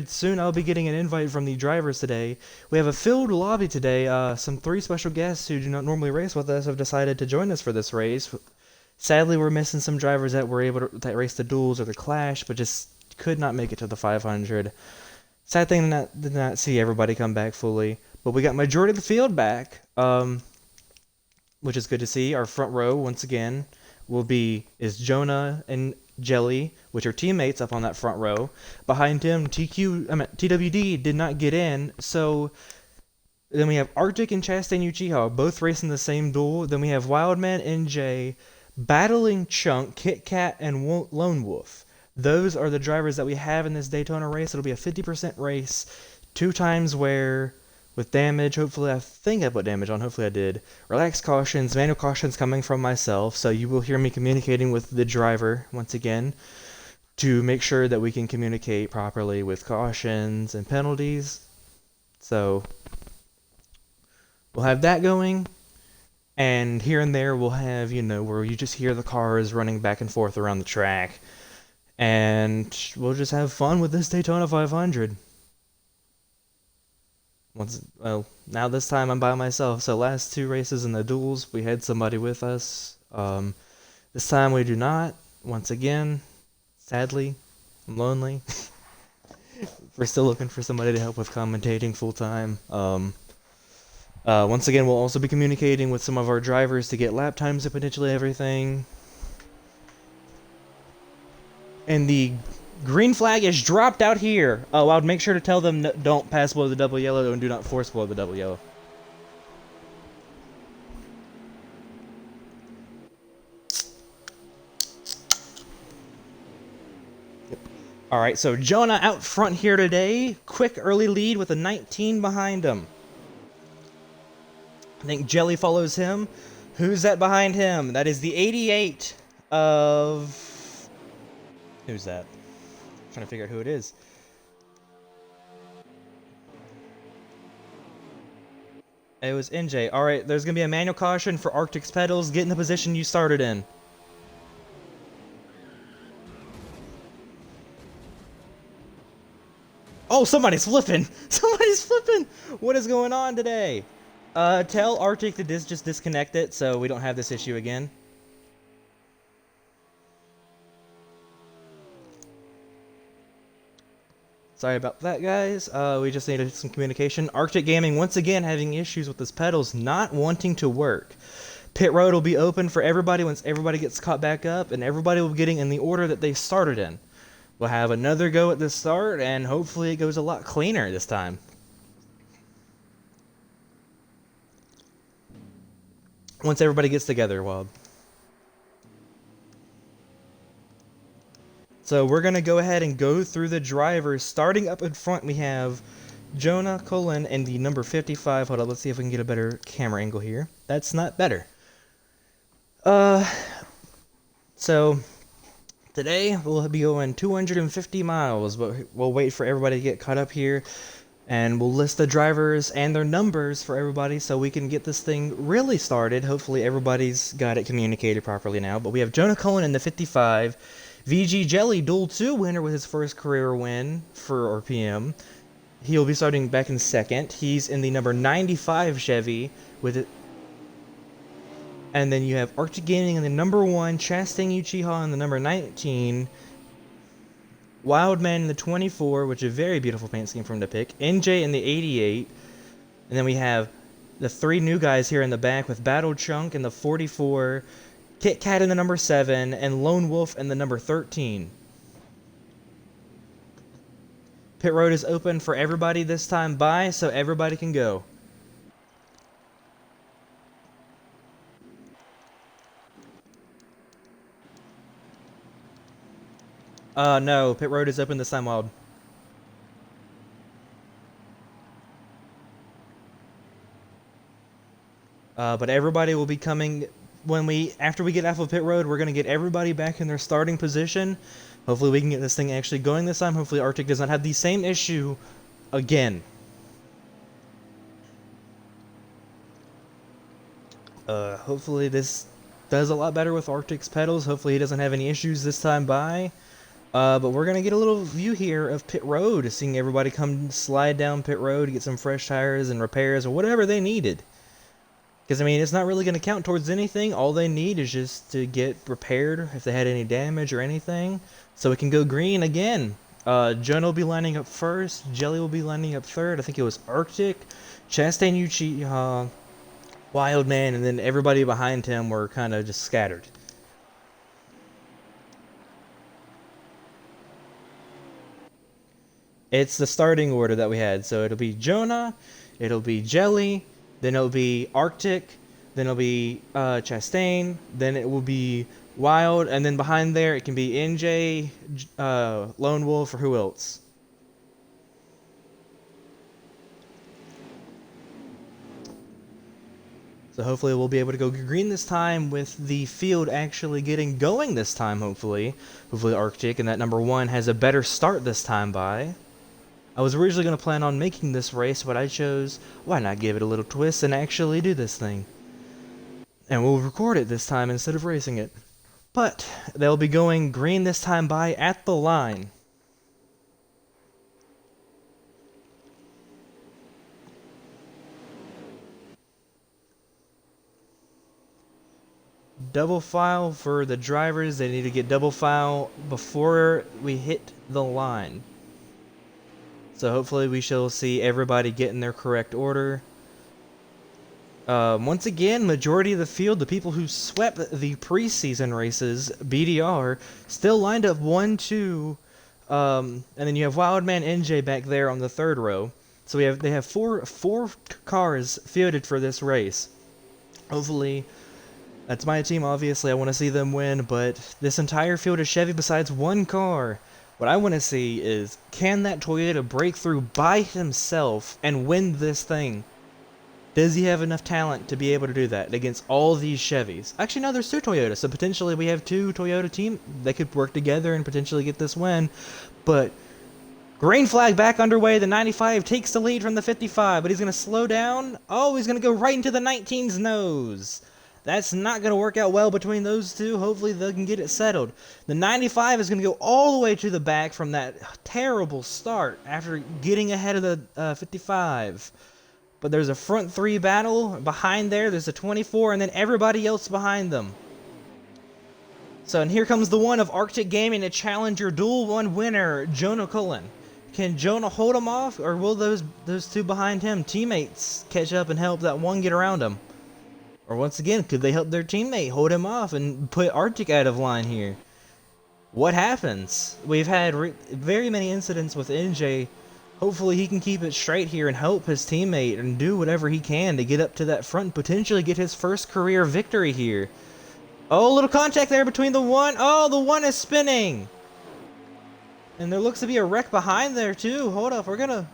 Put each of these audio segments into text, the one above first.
Soon I'll be getting an invite from the drivers today. We have a filled lobby today. Some three special guests who do not normally race with us have decided to join us for this race. Sadly, we're missing some drivers that were able to that race the duels or the clash, but just could not make it to the 500. Sad thing did not see everybody come back fully, but we got majority of the field back, which is good to see. Our front row once again is Jonah and Jelly, which are teammates up on that front row. Behind him, TWD did not get in, so then we have Arctic and Chastain Uchiha both racing the same duel. Then we have Wildman NJ battling Chunk, Kit Kat, and Lone Wolf. Those are the drivers that we have in this Daytona race. It'll be a 50% race, 2 times wear with damage. Hopefully, I think I put damage on. Hopefully, I did. Relax cautions, manual cautions coming from myself. So you will hear me communicating with the driver once again to make sure that we can communicate properly with cautions and penalties. So we'll have that going. And here and there, we'll have, where you just hear the cars running back and forth around the track. And we'll just have fun with this Daytona 500. Now this time I'm by myself. So last 2 races in the duels, we had somebody with us. This time we do not. Once again, sadly, I'm lonely. We're still looking for somebody to help with commentating full time. Once again, we'll also be communicating with some of our drivers to get lap times and potentially everything. And the green flag is dropped out here. Oh, I would make sure to tell them don't pass below the double yellow and do not force below the double yellow. Yep. Alright, so Jonah out front here today. Quick early lead with a 19 behind him. I think Jelly follows him. Who's that behind him? That is the 88 of... Who's that? I'm trying to figure out who it is. It was NJ. Alright, there's going to be a manual caution for Arctic's pedals. Get in the position you started in. Oh, somebody's flipping! Somebody's flipping! What is going on today? Tell Arctic to just disconnect it so we don't have this issue again. Sorry about that, guys. We just needed some communication. Arctic Gaming, once again, having issues with his pedals not wanting to work. Pit road will be open for everybody once everybody gets caught back up, and everybody will be getting in the order that they started in. We'll have another go at the start, and hopefully it goes a lot cleaner this time. Once everybody gets together, Wild. So we're going to go ahead and go through the drivers. Starting up in front, we have Jonah Cullen and the number 55. Hold on, let's see if we can get a better camera angle here. That's not better. So today we'll be going 250 miles, but we'll wait for everybody to get caught up here. And we'll list the drivers and their numbers for everybody so we can get this thing really started. Hopefully everybody's got it communicated properly now. But we have Jonah Cullen in the 55. VG Jelly, Duel 2 winner with his first career win for RPM. He'll be starting back in second. He's in the number 95 Chevy with it. And then you have Arctic Gaming in the number 1, Chastain Uchiha in the number 19, Wildman in the 24, which is a very beautiful paint scheme for him to pick, NJ in the 88, and then we have the 3 new guys here in the back with Battle Chunk in the 44, Kit Kat in the number 7, and Lone Wolf in the number 13. Pit road is open for everybody this time by, so everybody can go. No, pit road is open this time, Wild. But everybody will be coming after we get off of pit road. We're gonna get everybody back in their starting position. Hopefully we can get this thing actually going this time. Hopefully Arctic does not have the same issue again. Hopefully this does a lot better with Arctic's pedals. Hopefully he doesn't have any issues this time by. But we're gonna get a little view here of pit road, seeing everybody come slide down pit road to get some fresh tires and repairs or whatever they needed. Because, I mean, it's not really going to count towards anything. All they need is just to get repaired if they had any damage or anything. So it can go green again. Jonah will be lining up first. Jelly will be lining up third. I think it was Arctic, Chastain, Uchiha, Wildman, and then everybody behind him were kind of just scattered. It's the starting order that we had. So it'll be Jonah, it'll be Jelly, then it'll be Arctic, then it'll be Chastain, then it will be Wild, and then behind there it can be NJ, Lone Wolf, or who else? So hopefully we'll be able to go green this time with the field actually getting going this time, hopefully. Hopefully Arctic and that number 1 has a better start this time by. I was originally going to plan on making this race, but I chose, why not give it a little twist and actually do this thing? And we'll record it this time instead of racing it. But they'll be going green this time by at the line. Double file for the drivers. They need to get double file before we hit the line. So hopefully we shall see everybody get in their correct order. Once again, majority of the field, the people who swept the preseason races, BDR, still lined up 1, 2, and then you have Wildman NJ back there on the third row. So they have four cars fielded for this race. Hopefully, that's my team. Obviously, I want to see them win, but this entire field is Chevy besides one car. What I want to see is, can that Toyota break through by himself and win this thing? Does he have enough talent to be able to do that against all these Chevys? Actually, no, there's 2 Toyotas, so potentially we have 2 Toyota team. They could work together and potentially get this win. But green flag back underway. The 95 takes the lead from the 55, but he's going to slow down. Oh, he's going to go right into the 19's nose. That's not going to work out well between those two. Hopefully they can get it settled. The 95 is going to go all the way to the back from that terrible start after getting ahead of the 55. But there's a front 3 battle. Behind there's a 24, and then everybody else behind them. So, and here comes the one of Arctic Gaming, a Challenger Duel 1 winner, Jonah Cullen. Can Jonah hold him off, or will those 2 behind him, teammates, catch up and help that one get around him? Or once again, could they help their teammate hold him off and put Arctic out of line here? What happens? We've had very many incidents with NJ. Hopefully he can keep it straight here and help his teammate and do whatever he can to get up to that front and potentially get his first career victory here. Oh, a little contact there between the 1. Oh, the 1 is spinning. And there looks to be a wreck behind there too. Hold up, we're gonna...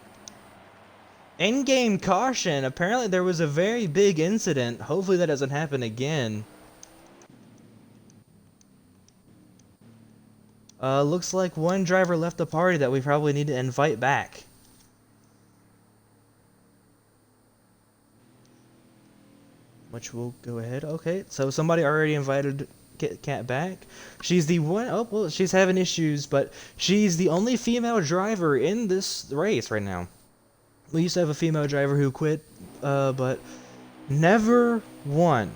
In-game caution. Apparently there was a very big incident. Hopefully that doesn't happen again. Looks like one driver left the party that we probably need to invite back. Which will go ahead. Okay, so somebody already invited Cat back. She's the one... Oh, well, she's having issues, but she's the only female driver in this race right now. We used to have a female driver who quit, but never won.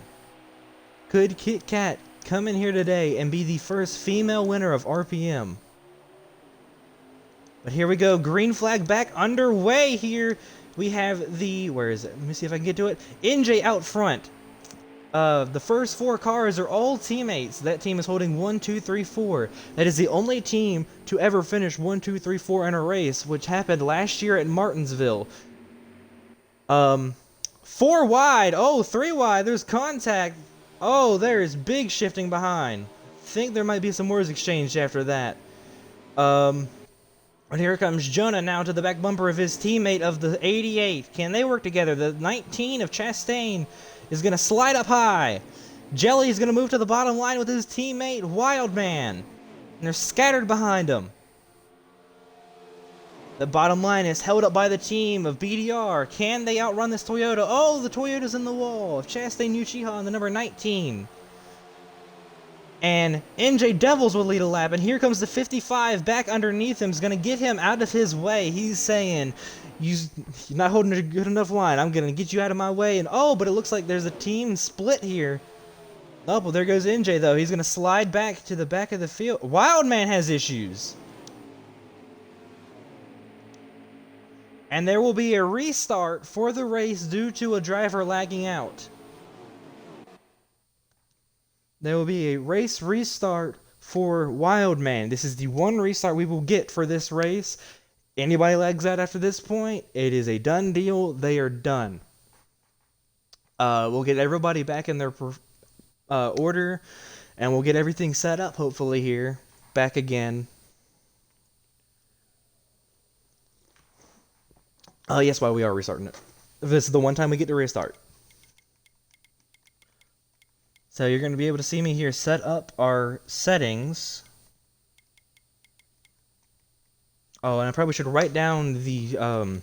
Could Kit Kat come in here today and be the first female winner of RPM? But here we go. Green flag back underway here. We have the... Where is it? Let me see if I can get to it. NJ out front. The first 4 cars are all teammates. That team is holding 1, 2, 3, 4. That is the only team to ever finish 1, 2, 3, 4 in a race, which happened last year at Martinsville. 4 wide. Oh, 3 wide. There's contact. Oh, there is big shifting behind. Think there might be some words exchanged after that. But here comes Jonah now to the back bumper of his teammate of the 88. Can they work together? The 19 of Chastain is going to slide up high. Jelly is going to move to the bottom line with his teammate Wildman. And they're scattered behind him. The bottom line is held up by the team of BDR. Can they outrun this Toyota? Oh, the Toyota's in the wall. Chastain Uchiha on the number 19. And NJ Devils will lead a lap, and here comes the 55 back underneath him. Is going to get him out of his way. He's saying, you're not holding a good enough line. I'm going to get you out of my way. And oh, but it looks like there's a team split here. Oh, well, there goes NJ, though. He's going to slide back to the back of the field. Wildman has issues. And there will be a restart for the race due to a driver lagging out. There will be a race restart for Wildman. This is the one restart we will get for this race. Anybody lags out after this point, it is a done deal. They are done. We'll get everybody back in their order, and we'll get everything set up, hopefully, here. Back again. Yes, why we are restarting it. This is the one time we get to restart. So you're going to be able to see me here set up our settings. Oh, and I probably should write down the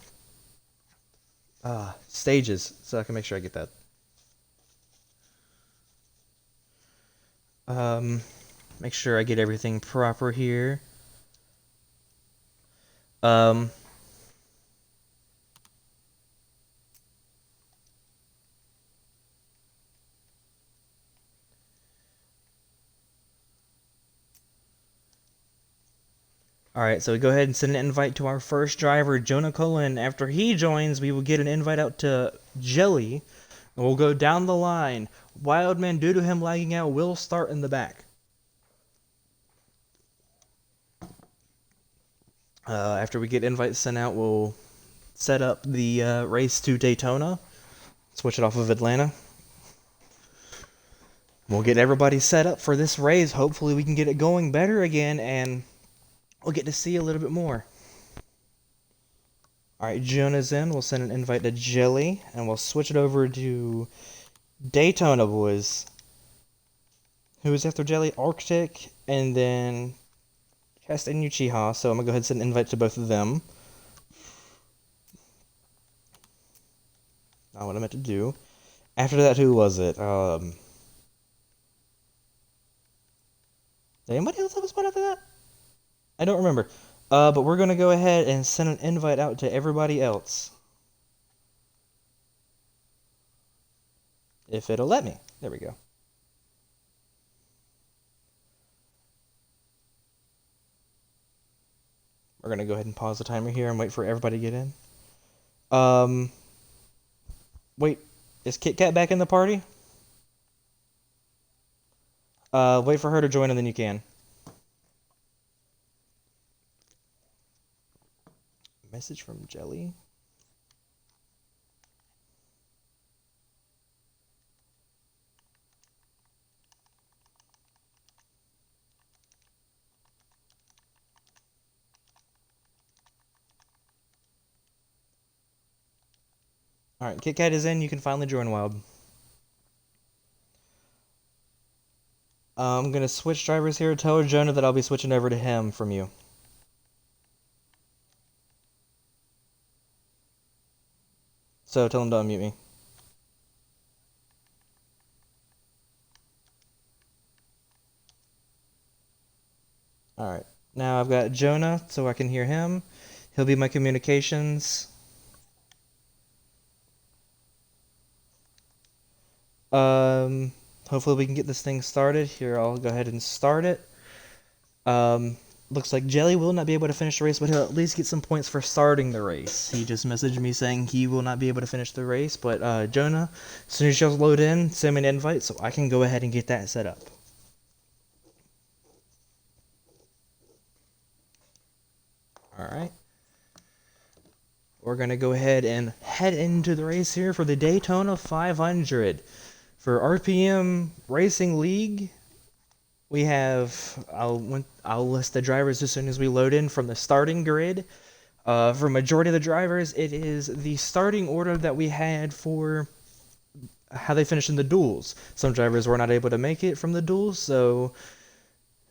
stages so I can make sure I get that. Make sure I get everything proper here. Alright, so we go ahead and send an invite to our first driver, Jonah Cullen. After he joins, we will get an invite out to Jelly, and we'll go down the line. Wildman, due to him lagging out, will start in the back. After we get invites sent out, we'll set up the race to Daytona. Switch it off of Atlanta. We'll get everybody set up for this race. Hopefully we can get it going better again, and we'll get to see a little bit more. Alright, Jonah's in. We'll send an invite to Jelly, and we'll switch it over to Daytona boys. Who is after Jelly? Arctic, and then Castaigne Uchiha. So I'm going to go ahead and send an invite to both of them. Not what I meant to do. After that, who was it? Did anybody else have a spot after that? I don't remember. But we're going to go ahead and send an invite out to everybody else. If it'll let me. There we go. We're going to go ahead and pause the timer here and wait for everybody to get in. Wait, is Kit Kat back in the party? Wait for her to join and then you can. Message from Jelly. Alright, Kit Kat is in. You can finally join Wild. I'm going to switch drivers here. Tell Jonah that I'll be switching over to him from you. So tell him to unmute me. Alright, now I've got Jonah so I can hear him. He'll be my communications. Hopefully we can get this thing started. Here, I'll go ahead and start it. Looks like Jelly will not be able to finish the race, but he'll at least get some points for starting the race. He just messaged me saying he will not be able to finish the race, but Jonah, as soon as you load in, send me an invite so I can go ahead and get that set up. Alright. We're going to go ahead and head into the race here for the Daytona 500. For RPM Racing League, we have, I'll list the drivers as soon as we load in from the starting grid. For majority of the drivers, it is the starting order that we had for how they finished in the duels. Some drivers were not able to make it from the duels, so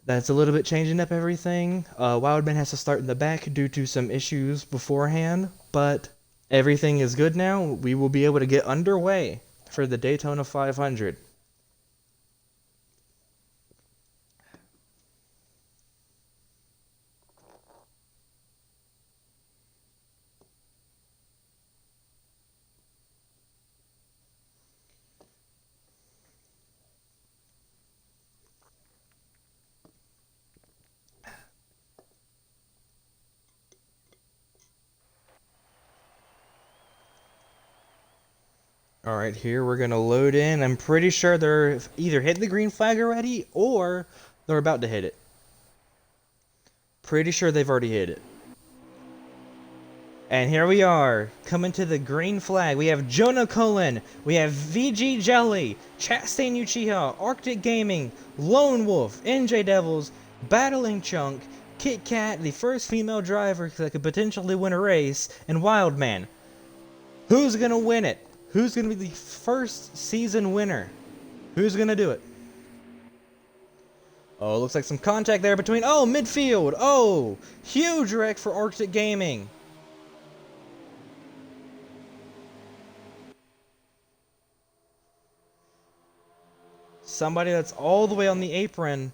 that's a little bit changing up everything. Wildman has to start in the back due to some issues beforehand, but everything is good now. We will be able to get underway for the Daytona 500. All right, here we're gonna load in. I'm pretty sure they're either hit the green flag already or they're about to hit it. Pretty sure they've already hit it. And here we are, coming to the green flag. We have Jonah Cullen, we have VG Jelly, Chastain Uchiha, Arctic Gaming, Lone Wolf, NJ Devils, Battling Chunk, Kit Kat, the first female driver that could potentially win a race, and Wildman. Who's gonna win it? Who's gonna be the first season winner? Who's gonna do it? Oh, looks like some contact there between. Oh, midfield. Oh, huge wreck for Arctic Gaming. Somebody that's all the way on the apron.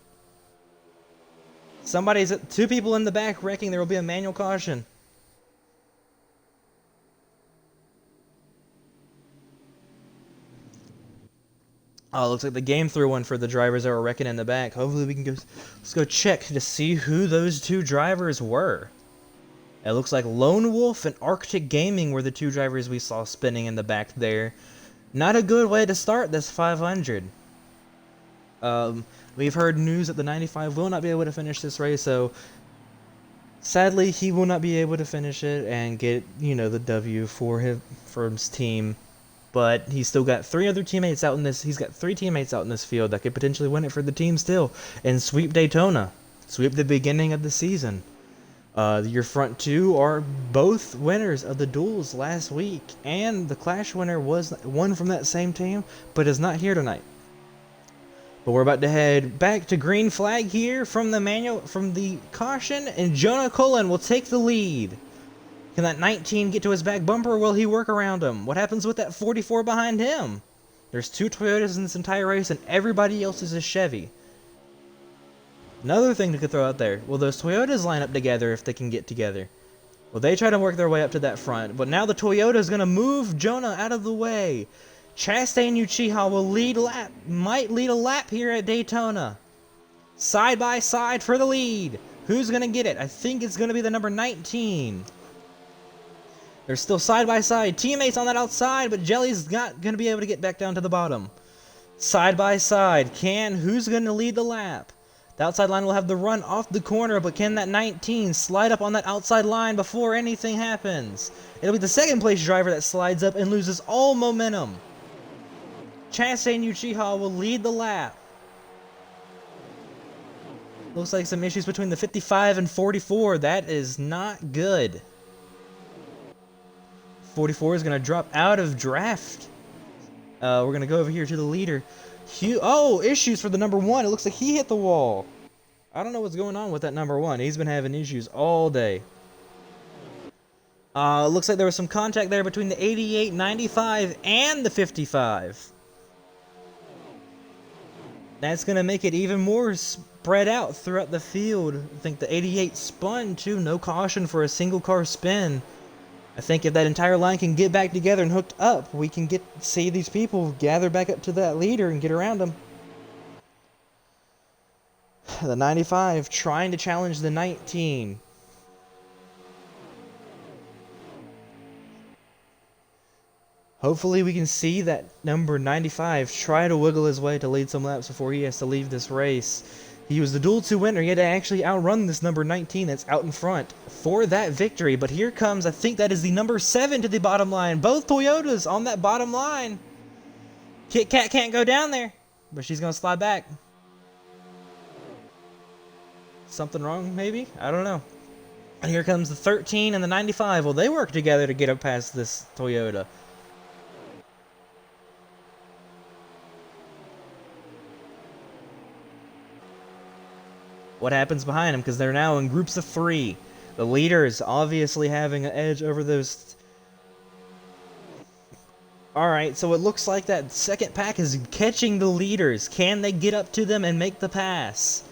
Two people in the back wrecking. There will be a manual caution. Oh, looks like the game threw one for the drivers that were wrecking in the back. Hopefully we can let's go check to see who those two drivers were. It looks like Lone Wolf and Arctic Gaming were the two drivers we saw spinning in the back there. Not a good way to start this 500. We've heard news that the 95 will not be able to finish this race, so sadly he will not be able to finish it and get, the W for his team. But he's still got three teammates out in this field that could potentially win it for the team still and sweep Daytona. Sweep the beginning of the season. Your front two are both winners of the duels last week, and the Clash winner was one from that same team, but is not here tonight. But we're about to head back to green flag here from the caution, and Jonah Cullen will take the lead. Can that 19 get to his back bumper, or will he work around him? What happens with that 44 behind him? There's two Toyotas in this entire race, and everybody else is a Chevy. Another thing to throw out there, will those Toyotas line up together if they can get together? Well, they try to work their way up to that front, but now the Toyota is going to move Jonah out of the way. Chastain Uchiha might lead a lap here at Daytona. Side by side for the lead. Who's going to get it? I think it's going to be the number 19. They're still side by side. Teammates on that outside, but Jelly's not going to be able to get back down to the bottom. Side by side. Who's going to lead the lap? The outside line will have the run off the corner, but can that 19 slide up on that outside line before anything happens? It'll be the second place driver that slides up and loses all momentum. Chastain Uchiha will lead the lap. Looks like some issues between the 55 and 44. That is not good. 44 is going to drop out of draft. We're going to go over here to the leader. Issues for the number 1. It looks like he hit the wall. I don't know what's going on with that number 1. He's been having issues all day. Looks like there was some contact there between the 88, 95, and the 55. That's going to make it even more spread out throughout the field. I think the 88 spun too. No caution for a single car spin. I think if that entire line can get back together and hooked up, we can see these people gather back up to that leader and get around them. The 95 trying to challenge the 19. Hopefully we can see that number 95 try to wiggle his way to lead some laps before he has to leave this race. He was the Duel 2 winner. He had to actually outrun this number 19 that's out in front for that victory. But here comes, I think that is the number 7 to the bottom line. Both Toyotas on that bottom line. Kit Kat can't go down there, but she's going to slide back. Something wrong, maybe? I don't know. And here comes the 13 and the 95. Well, they work together to get up past this Toyota. What happens behind them, because they're now in groups of 3. The leader is obviously having an edge over those. Alright, so it looks like that second pack is catching the leaders. Can they get up to them and make the pass?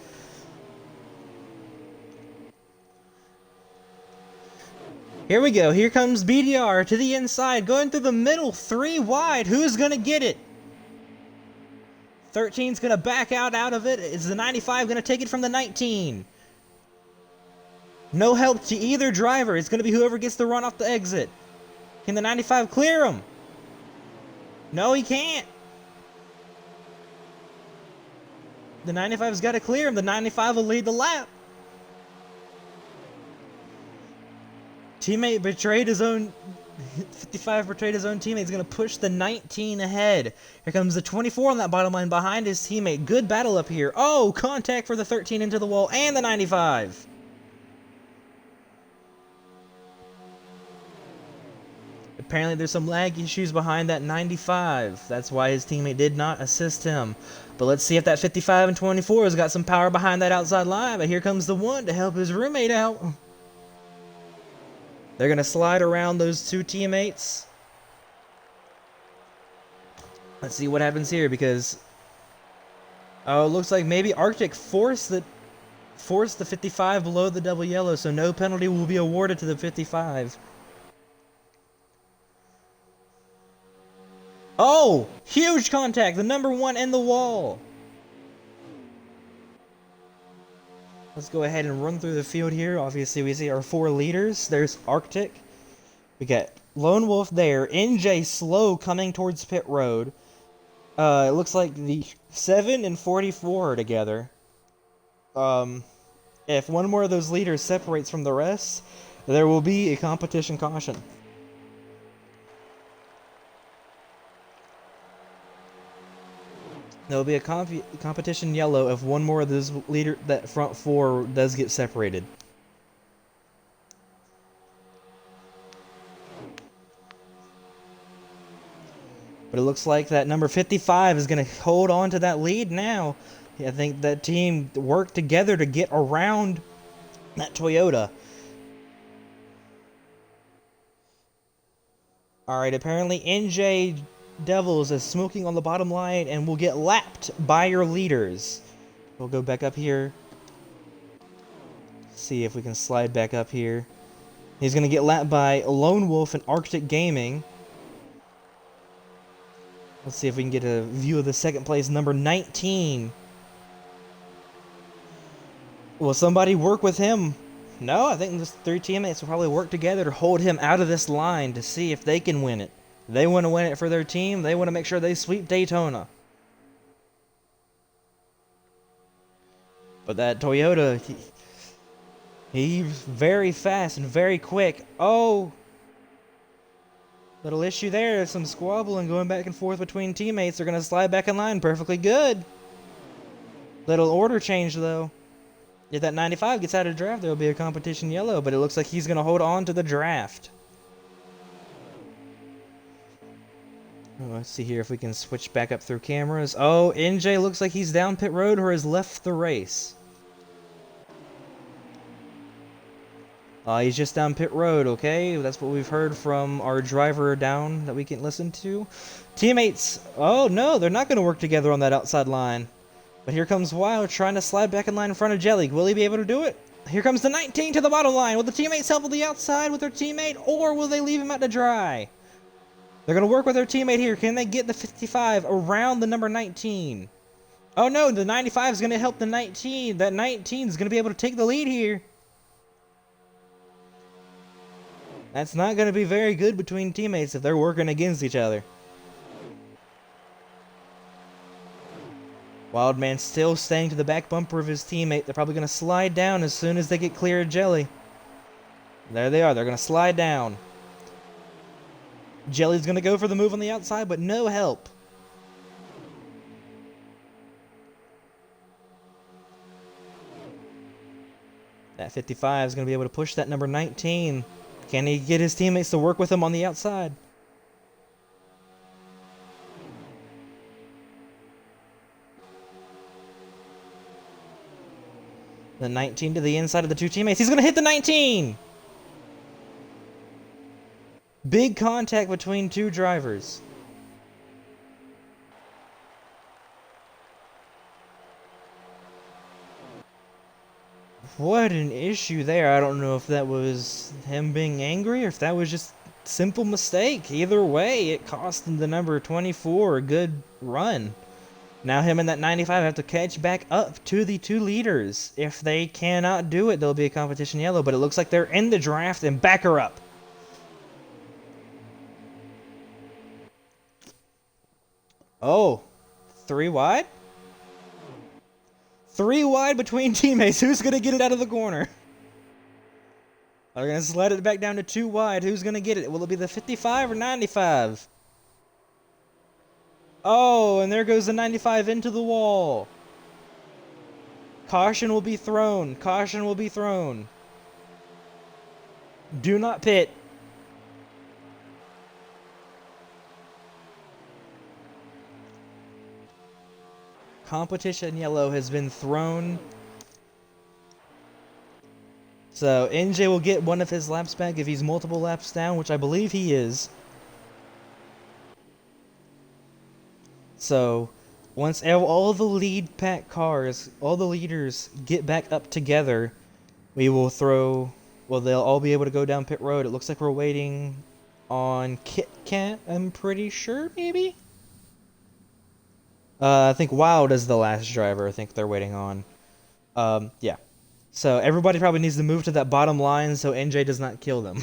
Here we go. Here comes BDR to the inside, going through the middle, 3 wide. Who's going to get it? 13's going to back out of it. Is the 95 going to take it from the 19? No help to either driver. It's going to be whoever gets the run off the exit. Can the 95 clear him? No, he can't. The 95's got to clear him. The 95 will lead the lap. Teammate betrayed his own. 55 betrayed his own teammate. He's going to push the 19 ahead. Here comes the 24 on that bottom line behind his teammate. Good battle up here. Oh, contact for the 13 into the wall and the 95. Apparently there's some lag issues behind that 95. That's why his teammate did not assist him. But let's see if that 55 and 24 has got some power behind that outside line. But here comes the one to help his roommate out. They're going to slide around those two teammates. Let's see what happens here because... Oh, it looks like maybe Arctic forced the 55 below the double yellow, so no penalty will be awarded to the 55. Oh! Huge contact! The number 1 in the wall! Let's go ahead and run through the field here. Obviously, we see our 4 leaders. There's Arctic. We got Lone Wolf there. NJ slow coming towards pit road. It looks like the 7 and 44 are together. If one more of those leaders separates from the rest, there will be a competition caution. There will be a competition yellow if one more of those that front 4 does get separated. But it looks like that number 55 is going to hold on to that lead now. I think that team worked together to get around that Toyota. Alright, apparently NJ Devils is smoking on the bottom line and will get lapped by your leaders. We'll go back up here. See if we can slide back up here. He's going to get lapped by Lone Wolf and Arctic Gaming. Let's see if we can get a view of the second place, number 19. Will somebody work with him? No, I think those 3 teammates will probably work together to hold him out of this line to see if they can win it. They want to win it for their team. They want to make sure they sweep Daytona. But that Toyota, he's very fast and very quick. Oh! Little issue there. Some squabbling going back and forth between teammates. They're going to slide back in line. Perfectly good. Little order change, though. If that 95 gets out of draft, there will be a competition yellow. But it looks like he's going to hold on to the draft. Let's see here if we can switch back up through cameras. Oh, NJ looks like he's down pit road or has left the race. He's just down pit road, okay? That's what we've heard from our driver down that we can listen to. Teammates, oh no, they're not going to work together on that outside line. But here comes Wild trying to slide back in line in front of Jelly. Will he be able to do it? Here comes the 19 to the bottom line. Will the teammates help on the outside with their teammate, or will they leave him out to dry? They're going to work with their teammate here. Can they get the 55 around the number 19? Oh no, the 95 is going to help the 19. That 19 is going to be able to take the lead here. That's not going to be very good between teammates if they're working against each other. Wildman still staying to the back bumper of his teammate. They're probably going to slide down as soon as they get clear of Jelly. There they are. They're going to slide down. Jelly's going to go for the move on the outside, but no help. That 55 is going to be able to push that number 19. Can he get his teammates to work with him on the outside? The 19 to the inside of the 2 teammates. He's going to hit the 19! Big contact between 2 drivers. What an issue there. I don't know if that was him being angry or if that was just simple mistake. Either way, it cost the number 24 a good run. Now him and that 95 have to catch back up to the 2 leaders. If they cannot do it, there'll be a competition yellow, but it looks like they're in the draft and back her up. Oh, three wide? Three wide between teammates. Who's going to get it out of the corner? They're going to slide it back down to two wide. Who's going to get it? Will it be the 55 or 95? Oh, and there goes the 95 into the wall. Caution will be thrown. Caution will be thrown. Do not pit. Competition yellow has been thrown. So NJ will get one of his laps back if he's multiple laps down, which I believe he is. So once all the lead pack cars, all the leaders get back up together, we will throw, well, they'll all be able to go down pit road. It looks like we're waiting on Kit Kat, I'm pretty sure, maybe? I think Wild is the last driver I think they're waiting on. Yeah. So everybody probably needs to move to that bottom line so NJ does not kill them.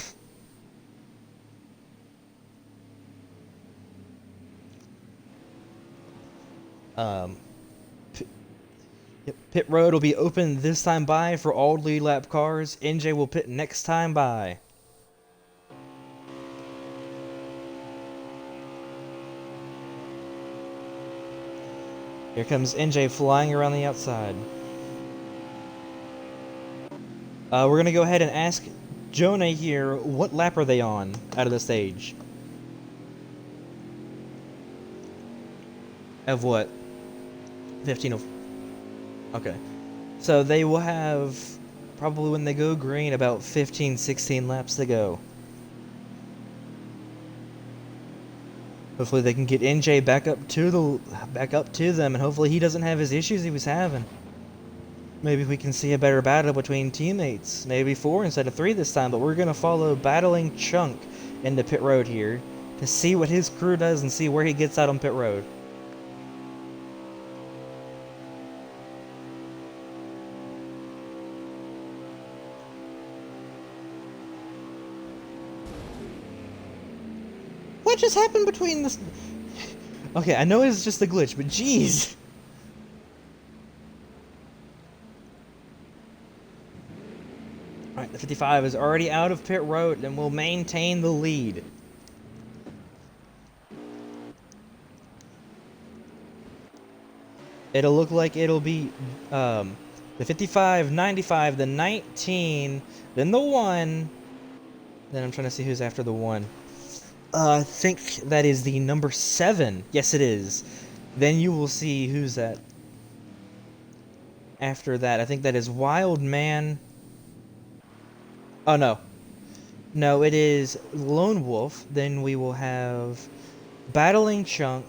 um, Pit road will be open this time by for all lead lap cars. NJ will pit next time by. Here comes NJ flying around the outside. We're going to go ahead and ask Jonah here, what lap are they on out of the stage? Of what? 15 of... Okay. So they will have, probably when they go green, about 15, 16 laps to go. Hopefully they can get NJ back up to them, and hopefully he doesn't have his issues he was having. Maybe we can see a better battle between teammates. Maybe 4 instead of 3 this time, but we're going to follow Battling Chunk into pit road here to see what his crew does and see where he gets out on pit road. What just happened between this? Okay, I know it's just a glitch, but jeez. Alright, the 55 is already out of pit road and will maintain the lead. It'll look like it'll be the 55, 95, the 19, then the 1. Then I'm trying to see who's after the 1. I think that is the number 7. Yes, it is. Then you will see who's that. After that, I think that is Wild Man. Oh, no. No, it is Lone Wolf. Then we will have Battling Chunk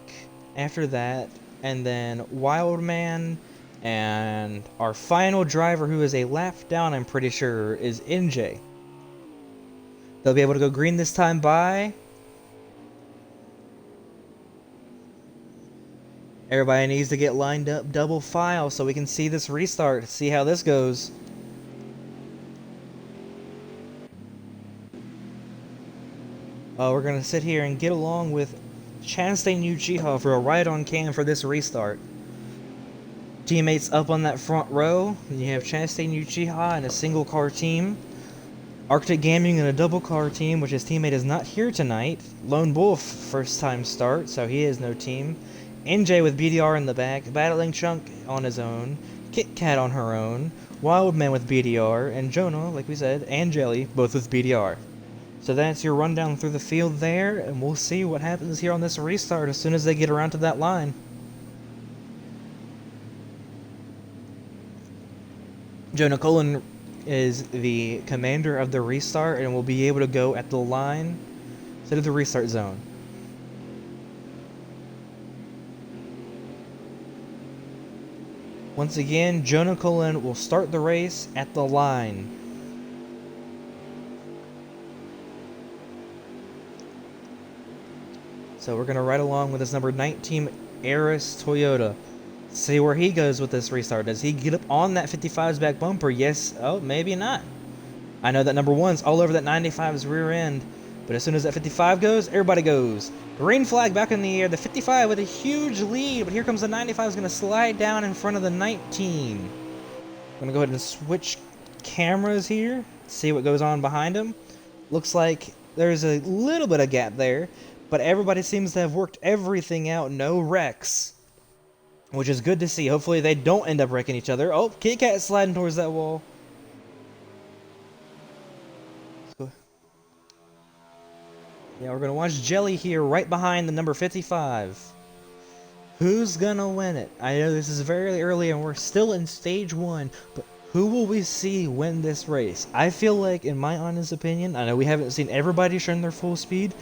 after that. And then Wild Man. And our final driver, who is a lap down, I'm pretty sure, is NJ. They'll be able to go green this time by. Everybody needs to get lined up double file so we can see this restart, see how this goes. We're going to sit here and get along with Chastain Uchiha for a ride on cam for this restart. Teammates up on that front row. And you have Chastain Uchiha in a single car team. Arctic Gaming in a double car team, which his teammate is not here tonight. Lone Wolf, first time start, so he has no team. NJ with BDR in the back, Battling Chunk on his own, Kit Kat on her own, Wildman with BDR, and Jonah, like we said, and Jelly, both with BDR. So that's your rundown through the field there, and we'll see what happens here on this restart as soon as they get around to that line. Jonah Cullen is the commander of the restart and will be able to go at the line instead of the restart zone. Once again, Jonah Cullen will start the race at the line. So we're going to ride along with this number 19 Aris Toyota. See where he goes with this restart. Does he get up on that 55's back bumper? Yes. Oh, maybe not. I know that number 1's all over that 95's rear end. But as soon as that 55 goes, everybody goes. Green flag back in the air. The 55 with a huge lead, but here comes the 95 is going to slide down in front of the 19. I'm going to go ahead and switch cameras here, see what goes on behind him. Looks like there's a little bit of gap there, but everybody seems to have worked everything out, no wrecks, which is good to see. Hopefully they don't end up wrecking each other. Oh, Kit Kat sliding towards that wall. Yeah, we're going to watch Jelly here right behind the number 55. Who's going to win it? I know this is very early and we're still in stage 1, but who will we see win this race? I feel like, in my honest opinion, I know we haven't seen everybody showing their full speed,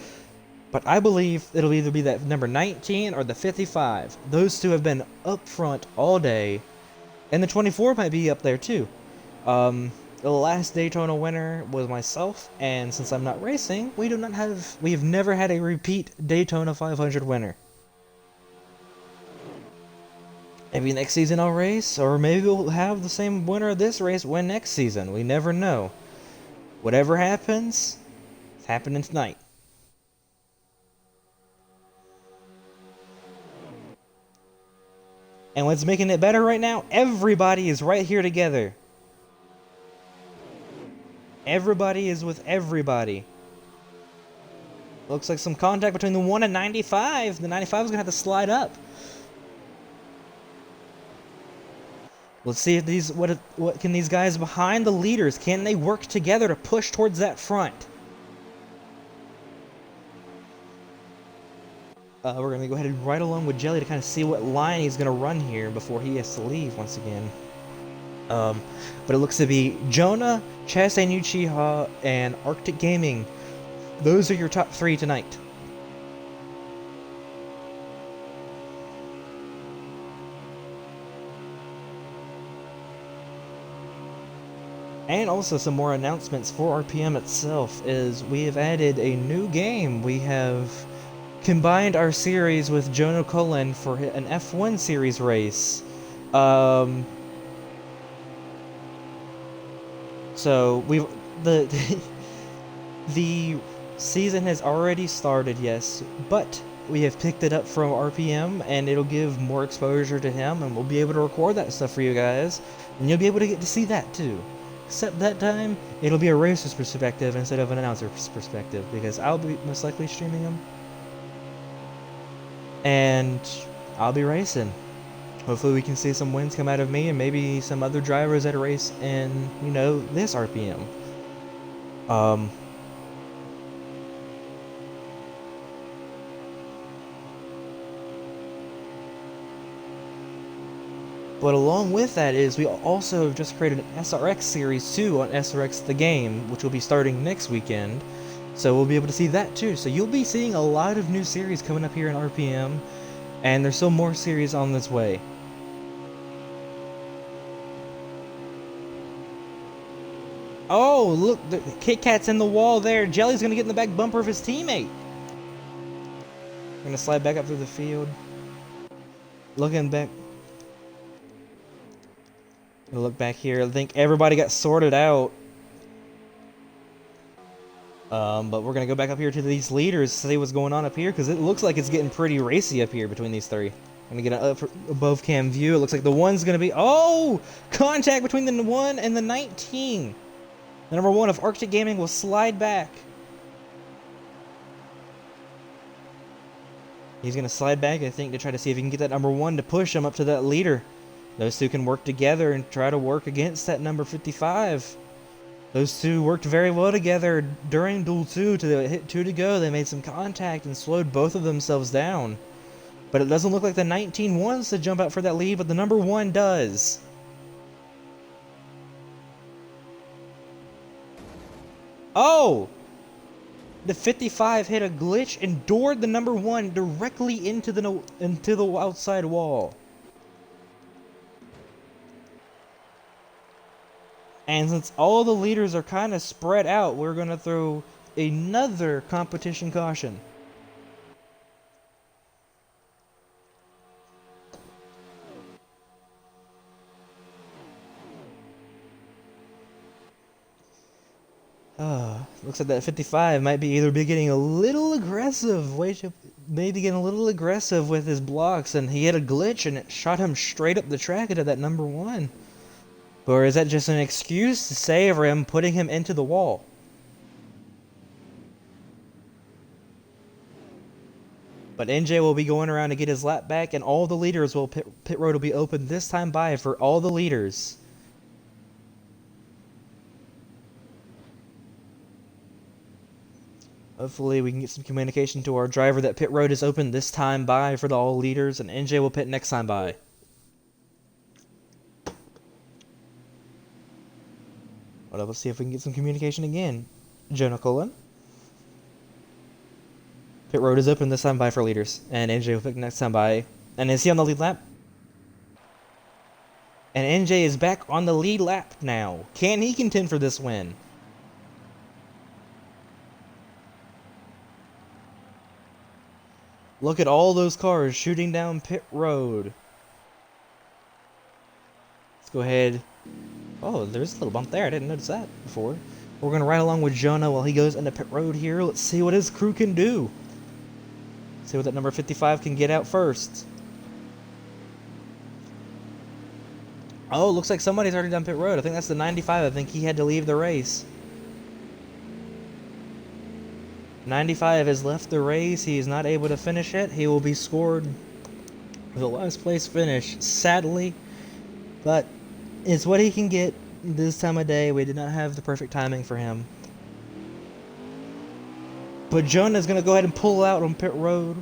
but I believe it'll either be that number 19 or the 55. Those two have been up front all day, and the 24 might be up there too. The last Daytona winner was myself, and since I'm not racing, we have never had a repeat Daytona 500 winner. Maybe next season I'll race, or maybe we'll have the same winner of this race win next season. We never know. Whatever happens, it's happening tonight. And what's making it better right now, everybody is right here together. Everybody is with everybody. Looks like some contact between the 1 and 95. The 95 is going to have to slide up. Let's see if these what can these guys behind the leaders, can they work together to push towards that front? We're going to go ahead and ride along with Jelly to kind of see what line he's going to run here before he has to leave once again. But it looks to be Jonah, Chastain Uchiha, and Arctic Gaming. Those are your top 3 tonight. And also some more announcements for RPM itself is we have added a new game. We have combined our series with Jonah Cullen for an F1 series race. So the season has already started, yes, but we have picked it up from RPM, and it'll give more exposure to him, and we'll be able to record that stuff for you guys, and you'll be able to get to see that too. Except that time, it'll be a racer's perspective instead of an announcer's perspective, because I'll be most likely streaming them, and I'll be racing. Hopefully we can see some wins come out of me and maybe some other drivers that race in, you know, this RPM. But along with that is we also have just created an SRX Series 2 on SRX The Game, which will be starting next weekend. So we'll be able to see that too. So you'll be seeing a lot of new series coming up here in RPM, and there's still more series on this way. Oh, look, the Kit Kat's in the wall there. Jelly's going to get in the back bumper of his teammate. Going to slide back up through the field. Looking back. Gonna look back here. I think everybody got sorted out. But we're going to go back up here to these leaders to see what's going on up here, because it looks like it's getting pretty racy up here between these 3. I'm going to get an above cam view. It looks like the 1's going to be... Oh! Contact between the 1 and the 19. The number 1 of Arctic Gaming will slide back. He's going to slide back, I think, to try to see if he can get that number 1 to push him up to that leader. Those two can work together and try to work against that number 55. Those two worked very well together during Duel 2 to hit 2 to go. They made some contact and slowed both of themselves down. But it doesn't look like the 19 wants to jump out for that lead, but the number 1 does. Oh! The 55 hit a glitch and doored the number 1 directly into the outside wall. And since all the leaders are kind of spread out, we're going to throw another competition caution. Looks like that 55 might be either be getting a little aggressive, maybe getting a little aggressive with his blocks, and he had a glitch and it shot him straight up the track into that number 1. Or is that just an excuse to save him, putting him into the wall? But NJ will be going around to get his lap back, and all the leaders will pit road will be open this time by for all the leaders. Hopefully we can get some communication to our driver that pit road is open this time by for all leaders, and NJ will pit next time by. Well, let's see if we can get some communication again. Jonah Cullen. Pit road is open this time by for leaders, and NJ will pick next time by. And is he on the lead lap? And NJ is back on the lead lap now. Can he contend for this win? Look at all those cars shooting down pit road. Let's go ahead. Oh, there's a little bump there. I didn't notice that before. We're going to ride along with Jonah while he goes into pit road here. Let's see what his crew can do. See what that number 55 can get out first. Oh, looks like somebody's already done pit road. I think that's the 95. I think he had to leave the race. 95 has left the race. He is not able to finish it. He will be scored with a last place finish, sadly. But it's what he can get this time of day. We did not have the perfect timing for him. But Jonah's going to go ahead and pull out on pit road.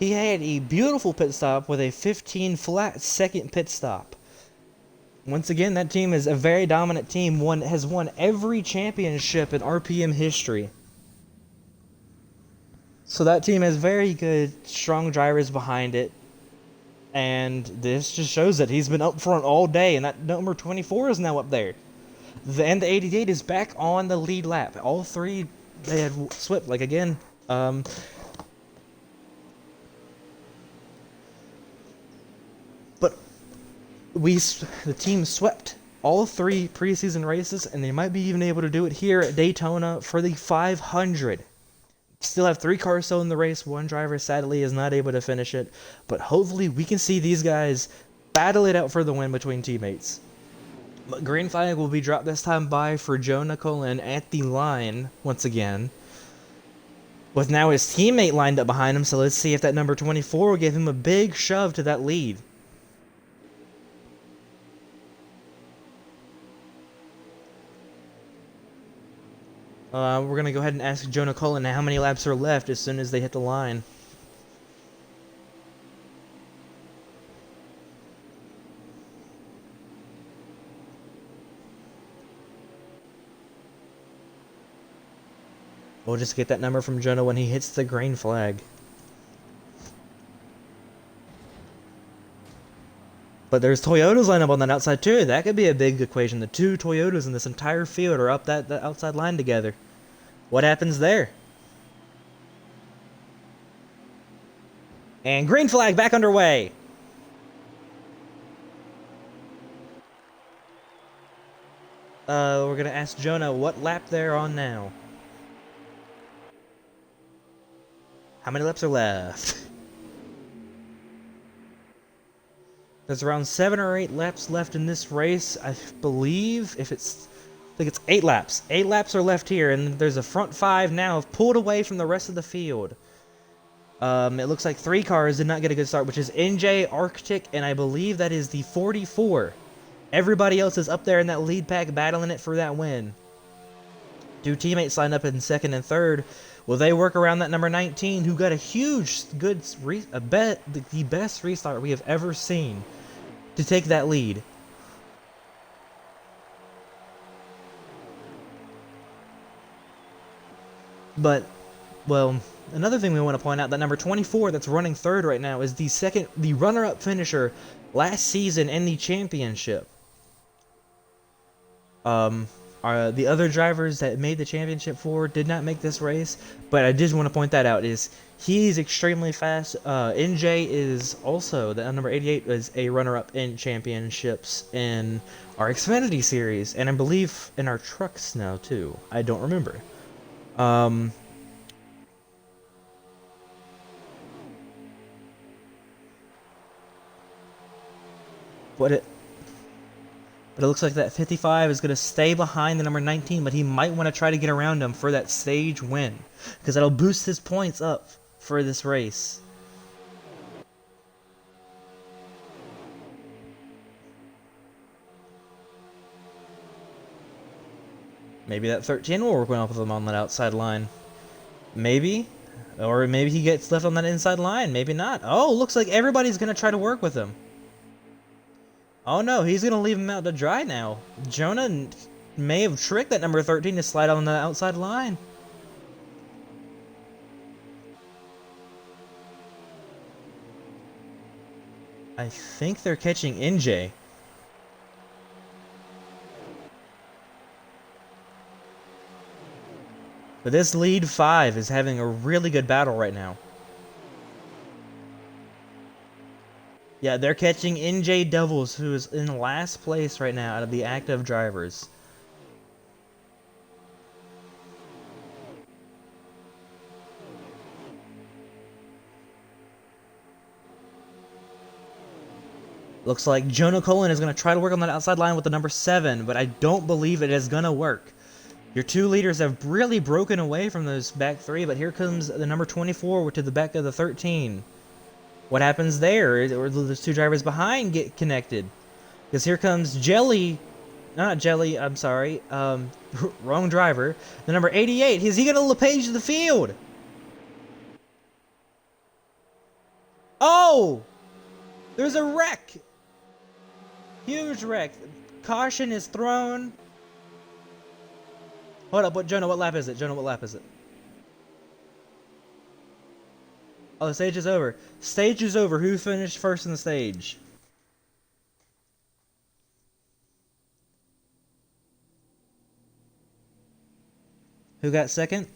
He had a beautiful pit stop with a 15 flat second pit stop. Once again, that team is a very dominant team. Has won every championship in RPM history. So that team has very good, strong drivers behind it. And this just shows that he's been up front all day. And that number 24 is now up there. And the 88 is back on the lead lap. All three, they had swept. Like, again, but the team swept all three preseason races, and they might be even able to do it here at Daytona for the 500. Still have 3 cars still in the race. One driver, sadly, is not able to finish it. But hopefully we can see these guys battle it out for the win between teammates. But green flag will be dropped this time by for Jonah Cullen at the line once again. With now his teammate lined up behind him, so let's see if that number 24 will give him a big shove to that lead. We're going to go ahead and ask Jonah Cullen how many laps are left as soon as they hit the line. We'll just get that number from Jonah when he hits the green flag. But there's Toyotas lined up on that outside too. That could be a big equation. The 2 Toyotas in this entire field are up that outside line together. What happens there? And green flag back underway. We're going to ask Jonah what lap they're on now. How many laps are left? There's around 7 or 8 laps left in this race, I believe. I think it's 8 laps. 8 laps are left here, and there's a front 5 now pulled away from the rest of the field. It looks like 3 cars did not get a good start, which is NJ, Arctic, and I believe that is the 44. Everybody else is up there in that lead pack battling it for that win. 2 teammates lined up in 2nd and 3rd. Will they work around that number 19, who got a huge, the best restart we have ever seen, to take that lead? But, well, another thing we want to point out, that number 24 that's running 3rd right now is the runner-up finisher last season in the championship. The other drivers that made the championship for did not make this race, but I did want to point that out. Is he's extremely fast. NJ is also the number 88 is a runner-up in championships in our Xfinity series, and I believe in our trucks now too. I don't remember. But it looks like that 55 is going to stay behind the number 19, but he might want to try to get around him for that stage win, because that'll boost his points up for this race. Maybe that 13 will work well with him on that outside line. Maybe. Or maybe he gets left on that inside line. Maybe not. Oh, looks like everybody's going to try to work with him. Oh no, he's going to leave him out to dry now. Jonah may have tricked that number 13 to slide on the outside line. I think they're catching NJ. But this lead 5 is having a really good battle right now. Yeah, they're catching NJ Devils, who is in last place right now out of the active drivers. Looks like Jonah Cullen is going to try to work on that outside line with the number 7, but I don't believe it is going to work. Your two leaders have really broken away from those back 3, but here comes the number 24 to the back of the 13. What happens there? Or those two drivers behind get connected? Because here comes Jelly. Not Jelly, I'm sorry. Wrong driver. The number 88. Is he going to LePage the field? Oh! There's a wreck! Huge wreck. Caution is thrown. Hold up, Jonah, what lap is it? Jonah, what lap is it? Oh, the stage is over. Stage is over. Who finished first in the stage? Who got second?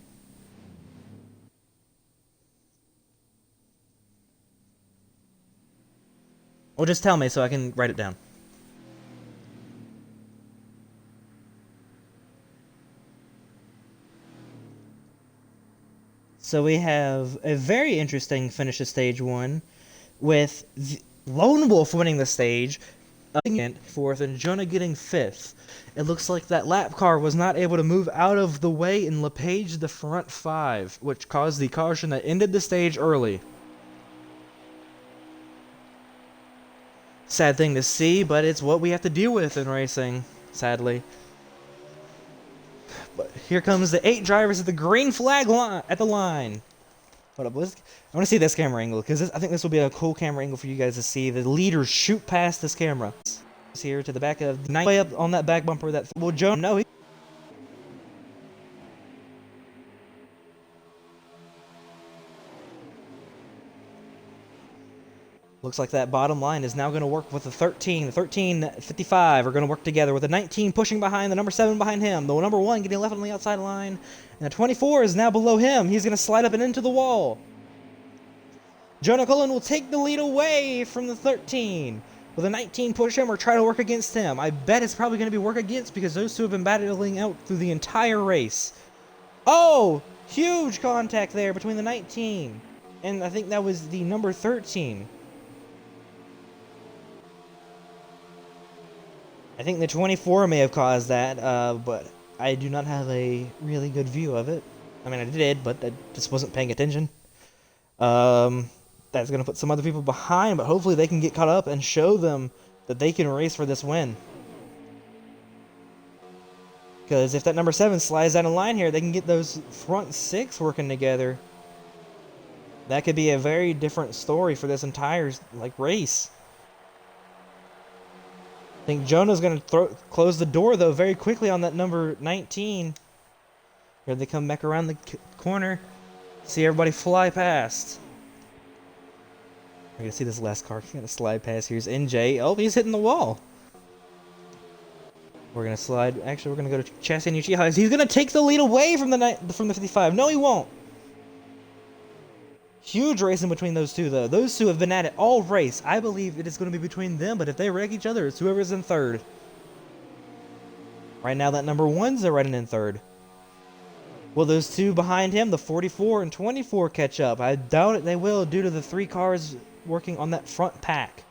Well, just tell me so I can write it down. So we have a very interesting finish of stage 1, with Lone Wolf winning the stage, fourth, and Jonah getting 5th. It looks like that lap car was not able to move out of the way and LePage the front 5, which caused the caution that ended the stage early. Sad thing to see, but it's what we have to deal with in racing, sadly. But here comes the 8 drivers at the green flag at the line. Hold up, I want to see this camera angle, because I think this will be a cool camera angle for you guys to see. The leaders shoot past this camera. Here to the back of the way up on that back bumper. That well, Joe, no, looks like that bottom line is now going to work with the 13. The 13-55 are going to work together with the 19 pushing behind, the number 7 behind him, the number 1 getting left on the outside line, and the 24 is now below him. He's going to slide up and into the wall. Jonah Cullen will take the lead away from the 13. Will the 19 push him or try to work against him? I bet it's probably going to be work against, because those two have been battling out through the entire race. Oh! Huge contact there between the 19. And I think that was the number 13. I think the 24 may have caused that, but I do not have a really good view of it. I mean, I did, but I just wasn't paying attention. That's going to put some other people behind, but hopefully they can get caught up and show them that they can race for this win. Because if that number 7 slides down a line here, they can get those front 6 working together. That could be a very different story for this entire race. I think Jonah's going to close the door, though, very quickly on that number 19. Here they come back around the corner. See everybody fly past. We're going to see this last car. He's going to slide past. Here's NJ. Oh, he's hitting the wall. We're gonna slide. Actually, we're gonna go to Chastain Uchiha. He's gonna take the lead away from the 55. No, he won't. Huge race in between those two, though. Those two have been at it all race. I believe it is going to be between them, but if they wreck each other, it's whoever's in third. Right now, that number one's running in third. Will those two behind him, the 44 and 24, catch up? I doubt it they will due to the 3 cars working on that front pack.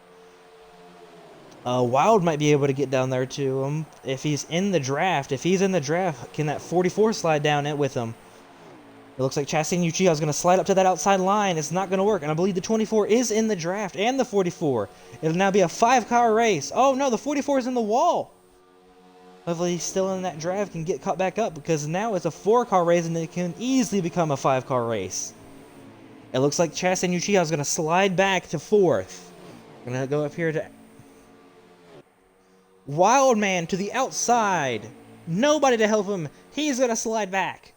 Wild might be able to get down there to him if he's in the draft. If he's in the draft, can that 44 slide down it with him? It looks like Chastain Uchiha is going to slide up to that outside line. It's not going to work. And I believe the 24 is in the draft and the 44. It'll now be a 5-car race. Oh, no, the 44 is in the wall. Hopefully he's still in that draft and get caught back up because now it's a 4-car race and it can easily become a 5-car race. It looks like Chastain Uchiha is going to slide back to 4th. Going to go up here to Wildman to the outside. Nobody to help him. He's going to slide back.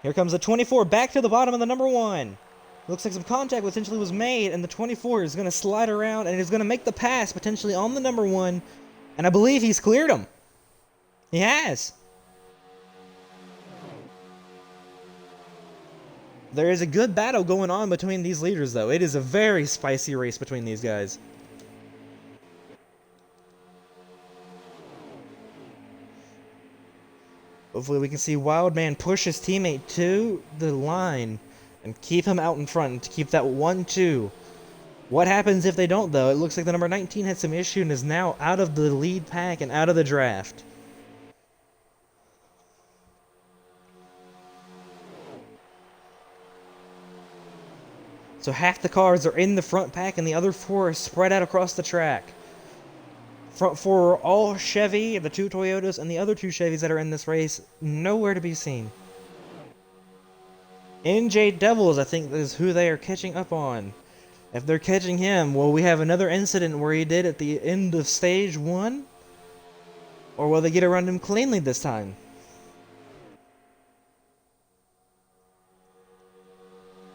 Here comes the 24 back to the bottom of the number 1. Looks like some contact potentially was made, and the 24 is going to slide around and is going to make the pass potentially on the number 1. And I believe he's cleared him. He has. There is a good battle going on between these leaders, though. It is a very spicy race between these guys. Hopefully we can see Wildman push his teammate to the line and keep him out in front to keep that 1-2. What happens if they don't, though? It looks like the number 19 had some issue and is now out of the lead pack and out of the draft. So half the cars are in the front pack and the other 4 are spread out across the track. Front 4 are all Chevy, the 2 Toyotas, and the other 2 Chevys that are in this race, nowhere to be seen. NJ Devils, I think, is who they are catching up on. If they're catching him, will we have another incident where he did at the end of stage 1? Or will they get around him cleanly this time?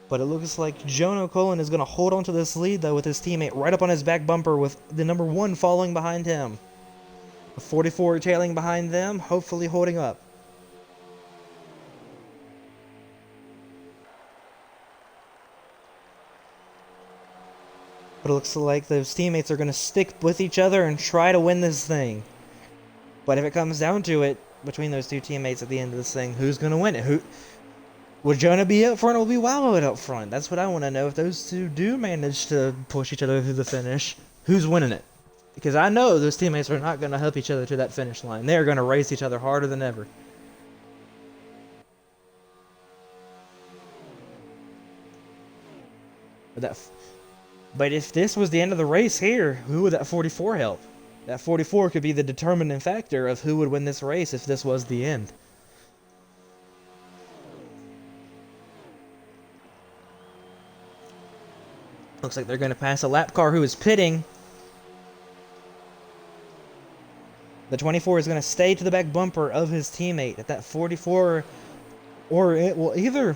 But it looks like Jono Cullen is going to hold on to this lead, though, with his teammate right up on his back bumper with the number 1 following behind him. The 44 tailing behind them, hopefully holding up. But it looks like those teammates are going to stick with each other and try to win this thing. But if it comes down to it, between those 2 teammates at the end of this thing, who's going to win it? Will Jonah be up front or will be Wildwood up front? That's what I want to know. If those 2 do manage to push each other through the finish, who's winning it? Because I know those teammates are not going to help each other to that finish line. They're going to race each other harder than ever. But if this was the end of the race here, who would that 44 help? That 44 could be the determining factor of who would win this race if this was the end. Looks like they're going to pass a lap car who is pitting. The 24 is going to stay to the back bumper of his teammate. If that 44, or it will either,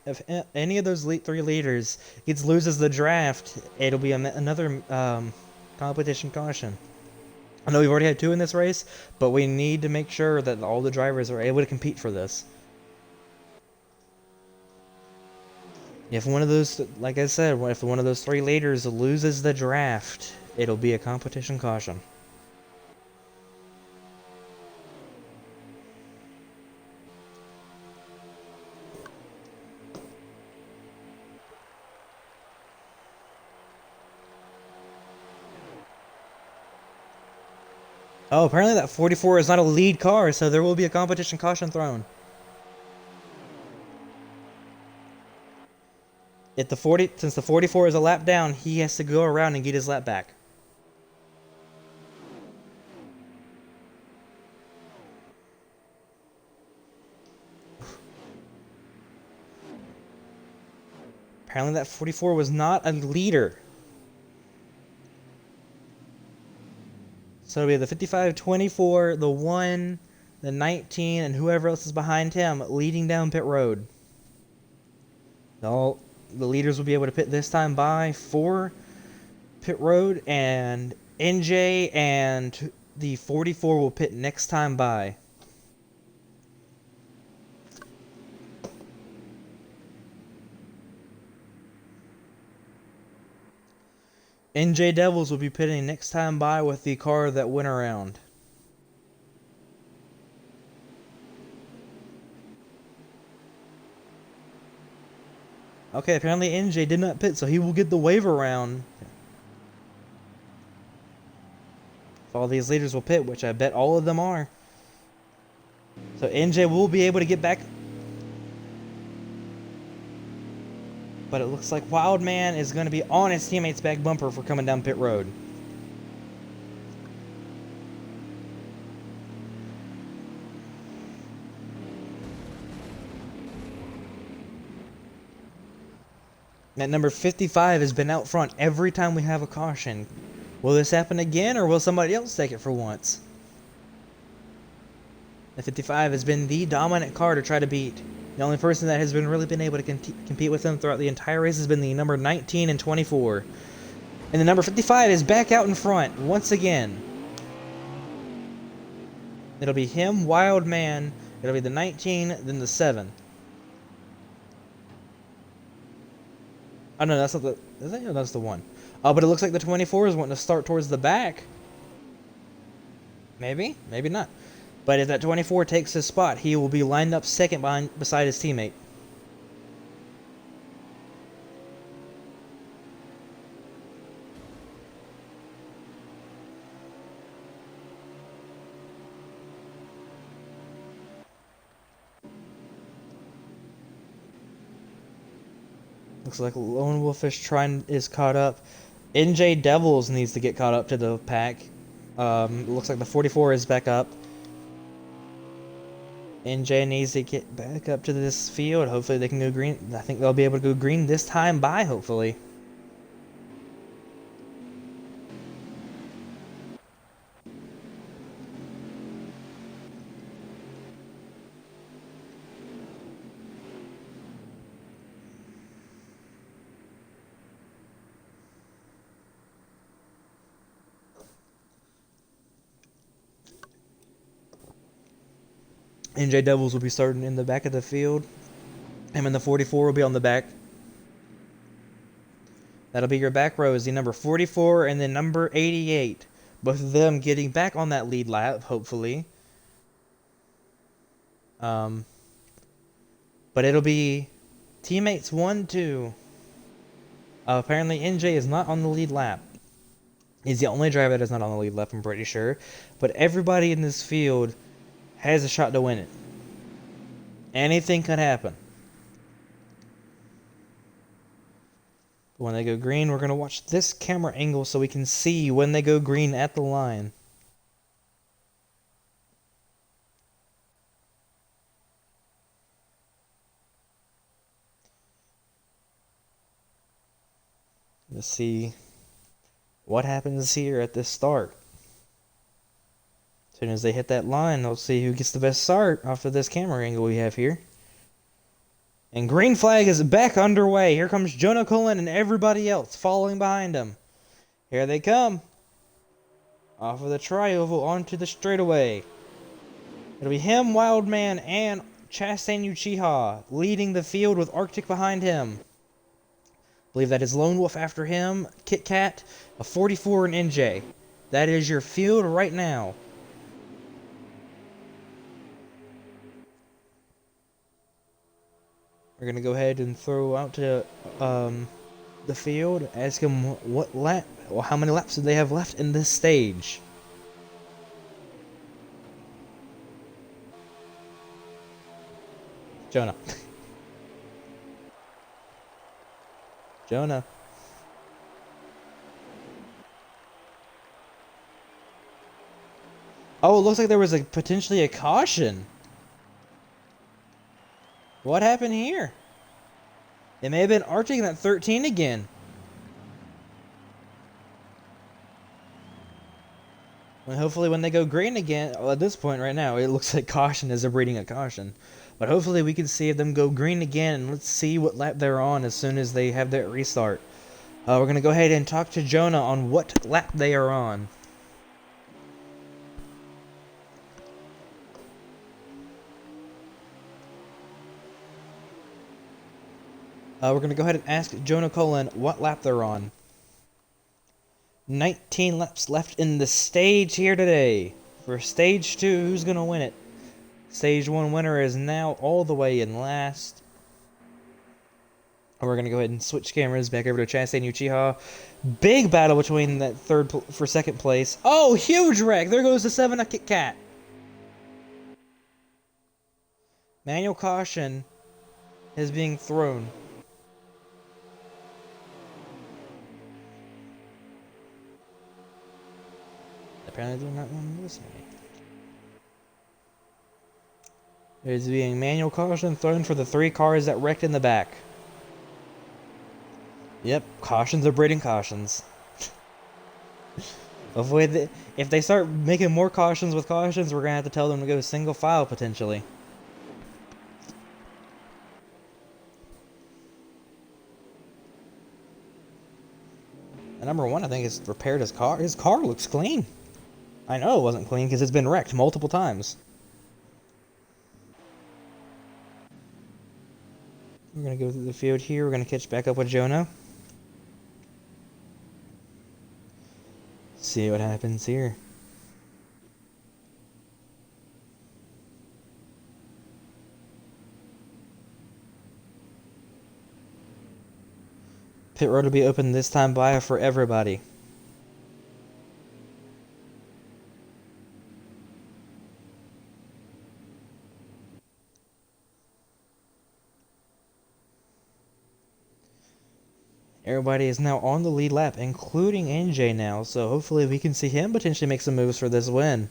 if any of those 3 leaders loses the draft, it'll be another competition caution. I know we've already had 2 in this race, but we need to make sure that all the drivers are able to compete for this. If one of those, like I said, if one of those 3 leaders loses the draft, it'll be a competition caution. Oh, apparently that 44 is not a lead car, so there will be a competition caution thrown. If since the 44 is a lap down, he has to go around and get his lap back. Apparently that 44 was not a leader. So it'll be the 55, 24, the 1, the 19, and whoever else is behind him leading down pit road. the leaders will be able to pit this time by for pit road, and NJ and the 44 will pit next time by. NJ Devils will be pitting next time by with the car that went around. Okay, apparently NJ did not pit, so he will get the wave around. If all these leaders will pit, which I bet all of them are. So NJ will be able to get back. But it looks like Wildman is going to be on his teammate's back bumper for coming down pit road. That number 55 has been out front every time we have a caution. Will this happen again, or will somebody else take it for once? The 55 has been the dominant car to try to beat. The only person that has really been able to compete with them throughout the entire race has been the number 19 and 24. And the number 55 is back out in front once again. It'll be him, Wildman. It'll be the 19, then the 7. Oh no, that's not the. Is that? No, that's the 1. Oh, but it looks like the 24 is wanting to start towards the back. Maybe, maybe not. But if that 24 takes his spot, he will be lined up second beside his teammate. Looks like Lone Wolfish is caught up. NJ Devils needs to get caught up to the pack. Looks like the 44 is back up. NJ needs to get back up to this field. Hopefully they can go green. I think they'll be able to go green this time by, hopefully. NJ Devils will be starting in the back of the field. Him and the 44 will be on the back. That'll be your back row is the number 44 and then number 88. Both of them getting back on that lead lap, hopefully. But it'll be teammates 1, 2. Apparently NJ is not on the lead lap. He's the only driver that's not on the lead lap, I'm pretty sure. But everybody in this field has a shot to win it. Anything could happen. When they go green, we're going to watch this camera angle so we can see when they go green at the line. Let's see what happens here at this start. As soon as they hit that line, they'll see who gets the best start off of this camera angle we have here. And green flag is back underway. Here comes Jonah Cullen and everybody else following behind him. Here they come. Off of the tri-oval onto the straightaway. It'll be him, Wildman, and Chastain Uchiha leading the field with Arctic behind him. I believe that is Lone Wolf after him, Kit Kat, a 44, and NJ. That is your field right now. We're going to go ahead and throw out to the field, ask him what lap, or how many laps do they have left in this stage. Jonah. Jonah. Oh, it looks like there was potentially a caution. What happened here? It may have been Arctic in that 13 again. Well, hopefully when they go green again, well, at this point right now, it looks like caution is breeding a caution. But hopefully we can see them go green again, and let's see what lap they're on as soon as they have that restart. We're going to go ahead and talk to Jonah on what lap they are on. We're going to go ahead and ask Jonah Cullen what lap they're on. 19 laps left in the stage here today. For Stage 2, who's going to win it? Stage 1 winner is now all the way in last. We're going to go ahead and switch cameras back over to Chastain Uchiha. Big battle between that for second place. Oh, huge wreck! There goes the 7 Kit Kat. Manual caution is being thrown. Apparently they're not going this way. There's being manual caution thrown for the 3 cars that wrecked in the back. Yep, cautions are breeding cautions. If they start making more cautions with cautions, we're going to have to tell them to go single file, potentially. And number 1, I think, has repaired his car. His car looks clean. I know it wasn't clean because it's been wrecked multiple times. We're going to go through the field here. We're going to catch back up with Jonah. See what happens here. Pit road will be open this time by for everybody. Everybody is now on the lead lap, including NJ now, so hopefully we can see him potentially make some moves for this win.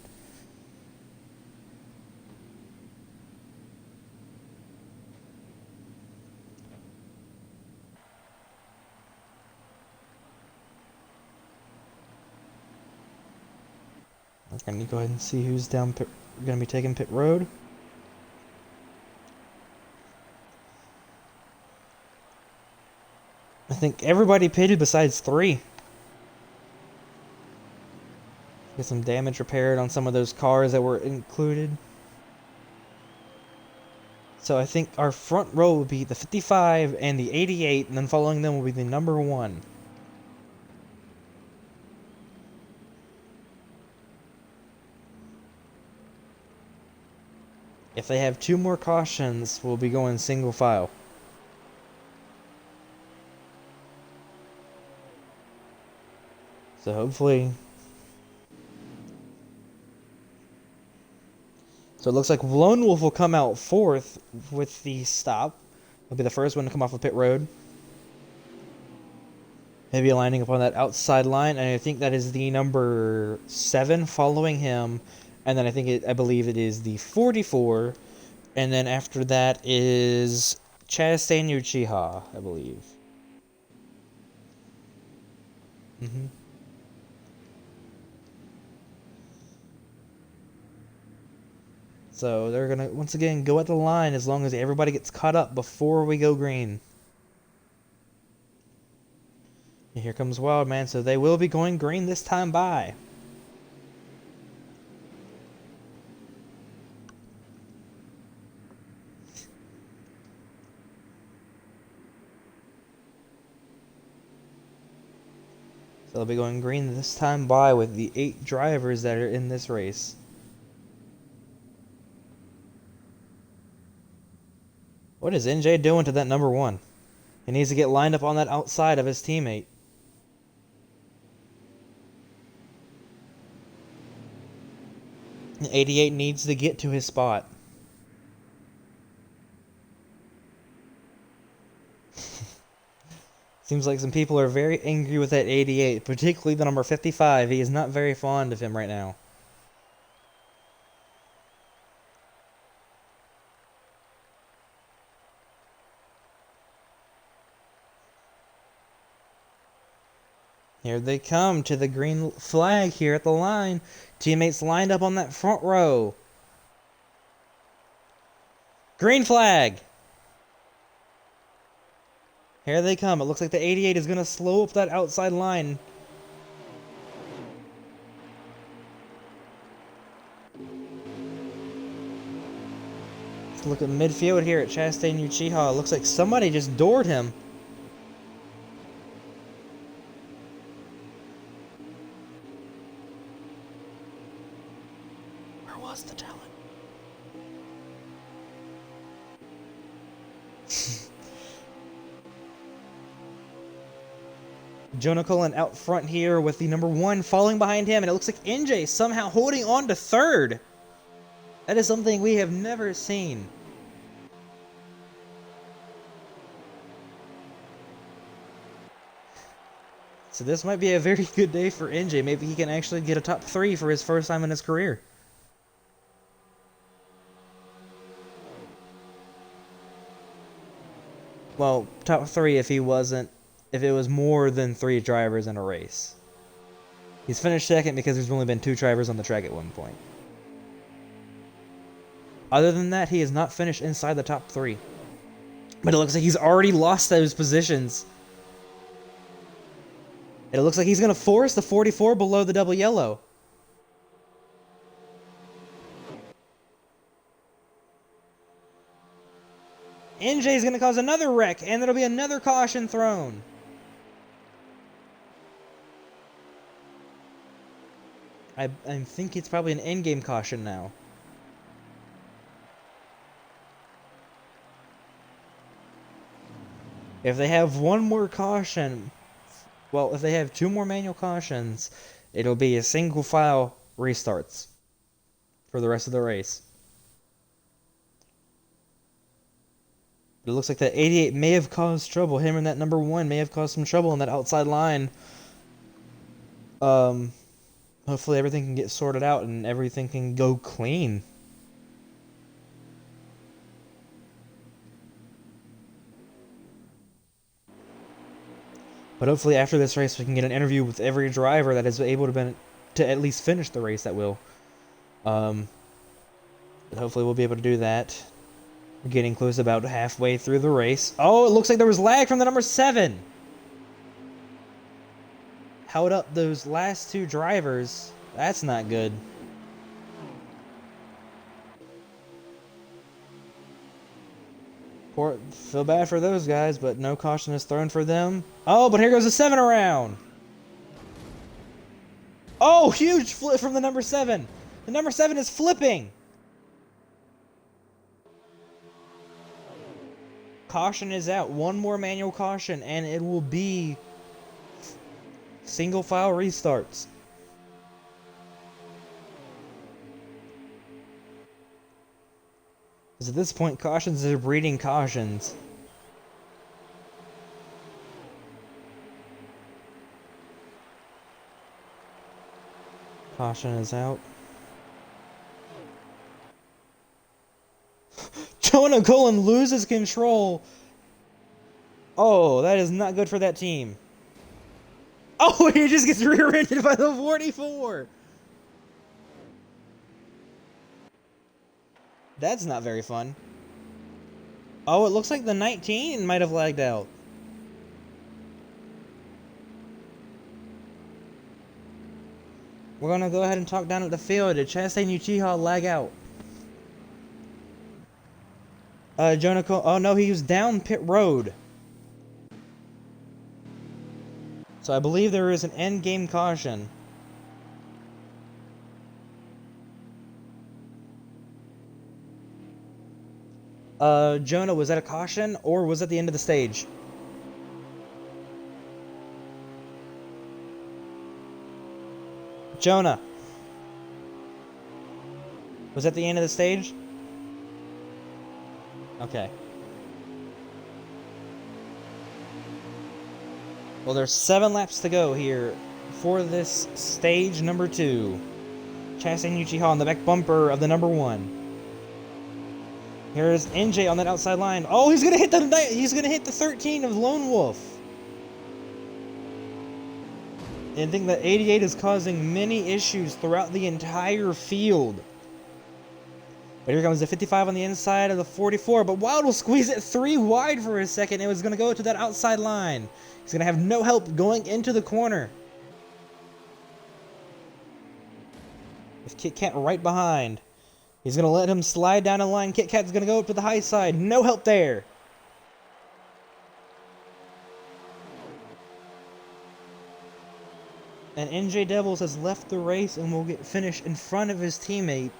We're going to go ahead and see who's going to be taking pit road. I think everybody pitted besides 3. Get some damage repaired on some of those cars that were included. So I think our front row will be the 55 and the 88, and then following them will be the number 1. If they have 2 more cautions, we'll be going single file. So hopefully... So it looks like Lone Wolf will come out 4th with the stop. He'll be the first one to come off of pit road. Maybe lining up on that outside line, and I think that is the number 7 following him. And then I believe it is the 44. And then after that is Chastain Uchiha, I believe. So they're going to, once again, go at the line as long as everybody gets caught up before we go green. And here comes Wildman, so they will be going green this time by. So they'll be going green this time by with the 8 drivers that are in this race. What is NJ doing to that number 1? He needs to get lined up on that outside of his teammate. The 88 needs to get to his spot. Seems like some people are very angry with that 88, particularly the number 55. He is not very fond of him right now. Here they come to the green flag here at the line. Teammates lined up on that front row. Green flag! Here they come. It looks like the 88 is going to slow up that outside line. Let's look at midfield here at Chastain Uchiha. It looks like somebody just doored him. Where was the talent? Jonah Cullen out front here with the number 1 falling behind him, and it looks like NJ somehow holding on to 3rd. That is something we have never seen. So this might be a very good day for NJ. Maybe he can actually get a top 3 for his first time in his career. Well, top 3 if it was more than 3 drivers in a race. He's finished 2nd because there's only been 2 drivers on the track at one point. Other than that, he has not finished inside the top 3. But it looks like he's already lost those positions. And it looks like he's going to force the 44 below the double yellow. NJ is going to cause another wreck, and there'll be another caution thrown. I think it's probably an endgame caution now. If they have one more caution, well, if they have 2 more manual cautions, it'll be a single file restarts for the rest of the race. But it looks like that 88 may have caused trouble. Him and that number 1 may have caused some trouble on that outside line. Hopefully everything can get sorted out and everything can go clean. But hopefully after this race we can get an interview with every driver that is able to at least finish the race that will. But hopefully we'll be able to do that. We're getting close about halfway through the race. Oh, it looks like there was lag from the number 7. Held up those last 2 drivers. That's not good. Feel bad for those guys, but no caution is thrown for them. Oh, but here goes the 7 around. Oh, huge flip from the number 7. The number 7 is flipping. Caution is out. One more manual caution, and it will be single file restarts. Because at this point, cautions are breeding cautions. Caution is out. Jonah Cullen loses control. Oh, that is not good for that team. Oh, he just gets rear-ended by the 44. That's not very fun. Oh, it looks like the 19 might have lagged out. We're going to go ahead and talk down at the field. Did Chastain Uchiha lag out? Jonah Cullen. Oh, no, he was down pit road. So I believe there is an end game caution. Jonah, was that a caution or was that the end of the stage? Jonah, was that the end of the stage? Okay. Well, there's 7 laps to go here for this stage number 2. Chastain Uchiha on the back bumper of the number 1. Here's NJ on that outside line. Oh, he's gonna hit the 13 of Lone Wolf. And I think that 88 is causing many issues throughout the entire field. But here comes the 55 on the inside of the 44, but Wild will squeeze it 3 wide for a second. It was going to go to that outside line. He's going to have no help going into the corner. With Kit Kat right behind. He's going to let him slide down the line. Kit Kat's going to go up to the high side. No help there. And NJ Devils has left the race and will get finished in front of his teammate.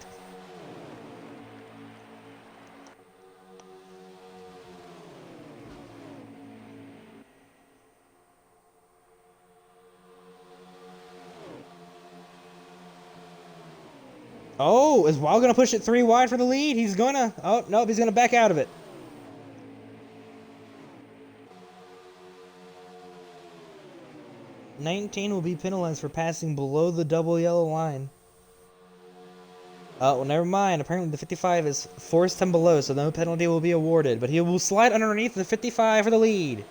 Oh, is Wild going to push it 3 wide for the lead? He's going to... Oh, nope, he's going to back out of it. $19 will be penalized for passing below the double yellow line. Oh, well, never mind. Apparently the 55 is forced him below, so no penalty will be awarded. But he will slide underneath the 55 for the lead.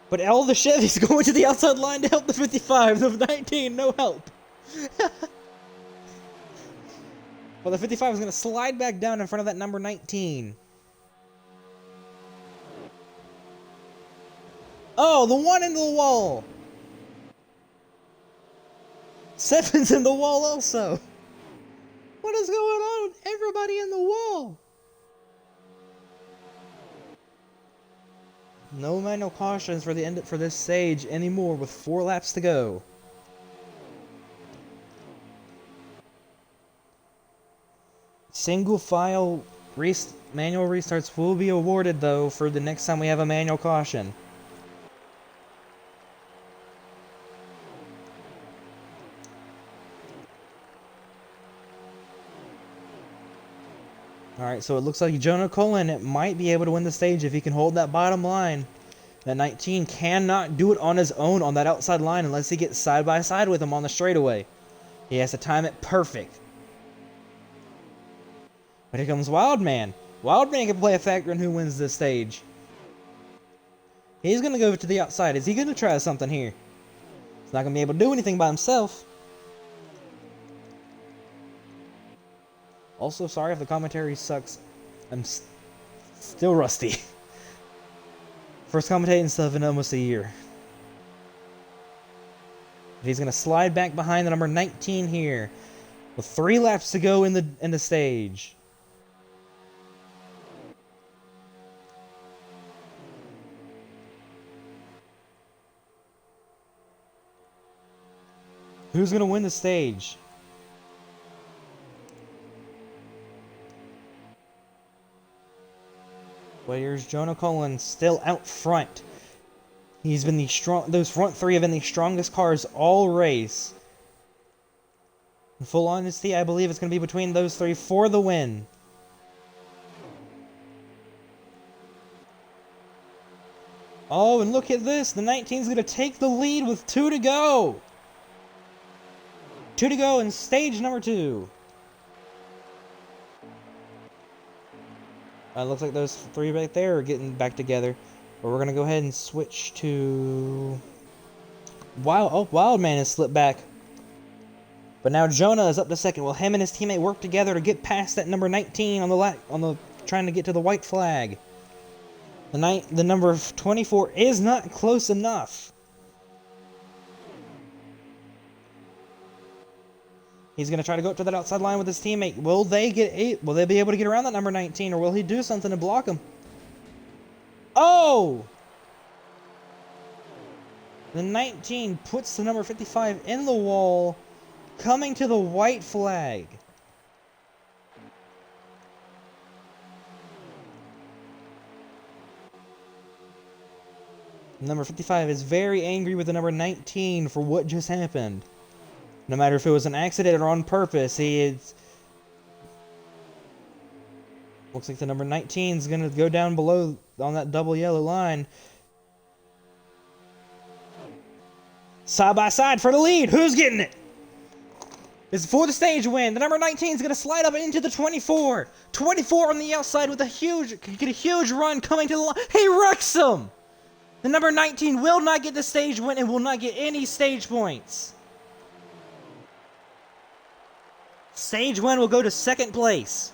But all the Chevys going to the outside line to help the 55. The 19, no help. Well, the 55 is going to slide back down in front of that number 19. Oh, the one into the wall. 7's in the wall also. What is going on with everybody in the wall? No manual cautions for the end for this stage anymore with 4 laps to go. Single file manual restarts will be awarded though for the next time we have a manual caution. Alright, so it looks like Jonah Cullen might be able to win the stage if he can hold that bottom line. That 19 cannot do it on his own on that outside line unless he gets side by side with him on the straightaway. He has to time it perfect. But here comes Wildman. Wildman can play a factor in who wins this stage. He's going to go to the outside. Is he going to try something here? He's not going to be able to do anything by himself. Also, sorry if the commentary sucks. I'm still rusty. First commentating stuff in almost a year. He's going to slide back behind the number 19 here. With 3 laps to go in the stage. Who's going to win the stage? Well, here's Jonah Cullen still out front. He's been those front 3 have been the strongest cars all race. In full honesty, I believe it's going to be between those 3 for the win. Oh, and look at this. The 19's going to take the lead with 2 to go. 2 to go in stage number 2. Looks like those 3 right there are getting back together. But we're going to go ahead and switch to... Wildman has slipped back. But now Jonah is up to second. Will him and his teammate work together to get past that number 19 on the trying to get to the white flag? The number 24 is not close enough. He's going to try to go up to that outside line with his teammate. Will they be able to get around that number 19, or will he do something to block him? Oh! The 19 puts the number 55 in the wall, coming to the white flag. Number 55 is very angry with the number 19 for what just happened. No matter if it was an accident or on purpose, looks like the number 19 is going to go down below on that double yellow line. Side by side for the lead. Who's getting it? It's for the stage win. The number 19 is going to slide up into the 24. 24 on the outside with a huge run coming to the line. He wrecks him. The number 19 will not get the stage win and will not get any stage points. Stage 1 will go to second place.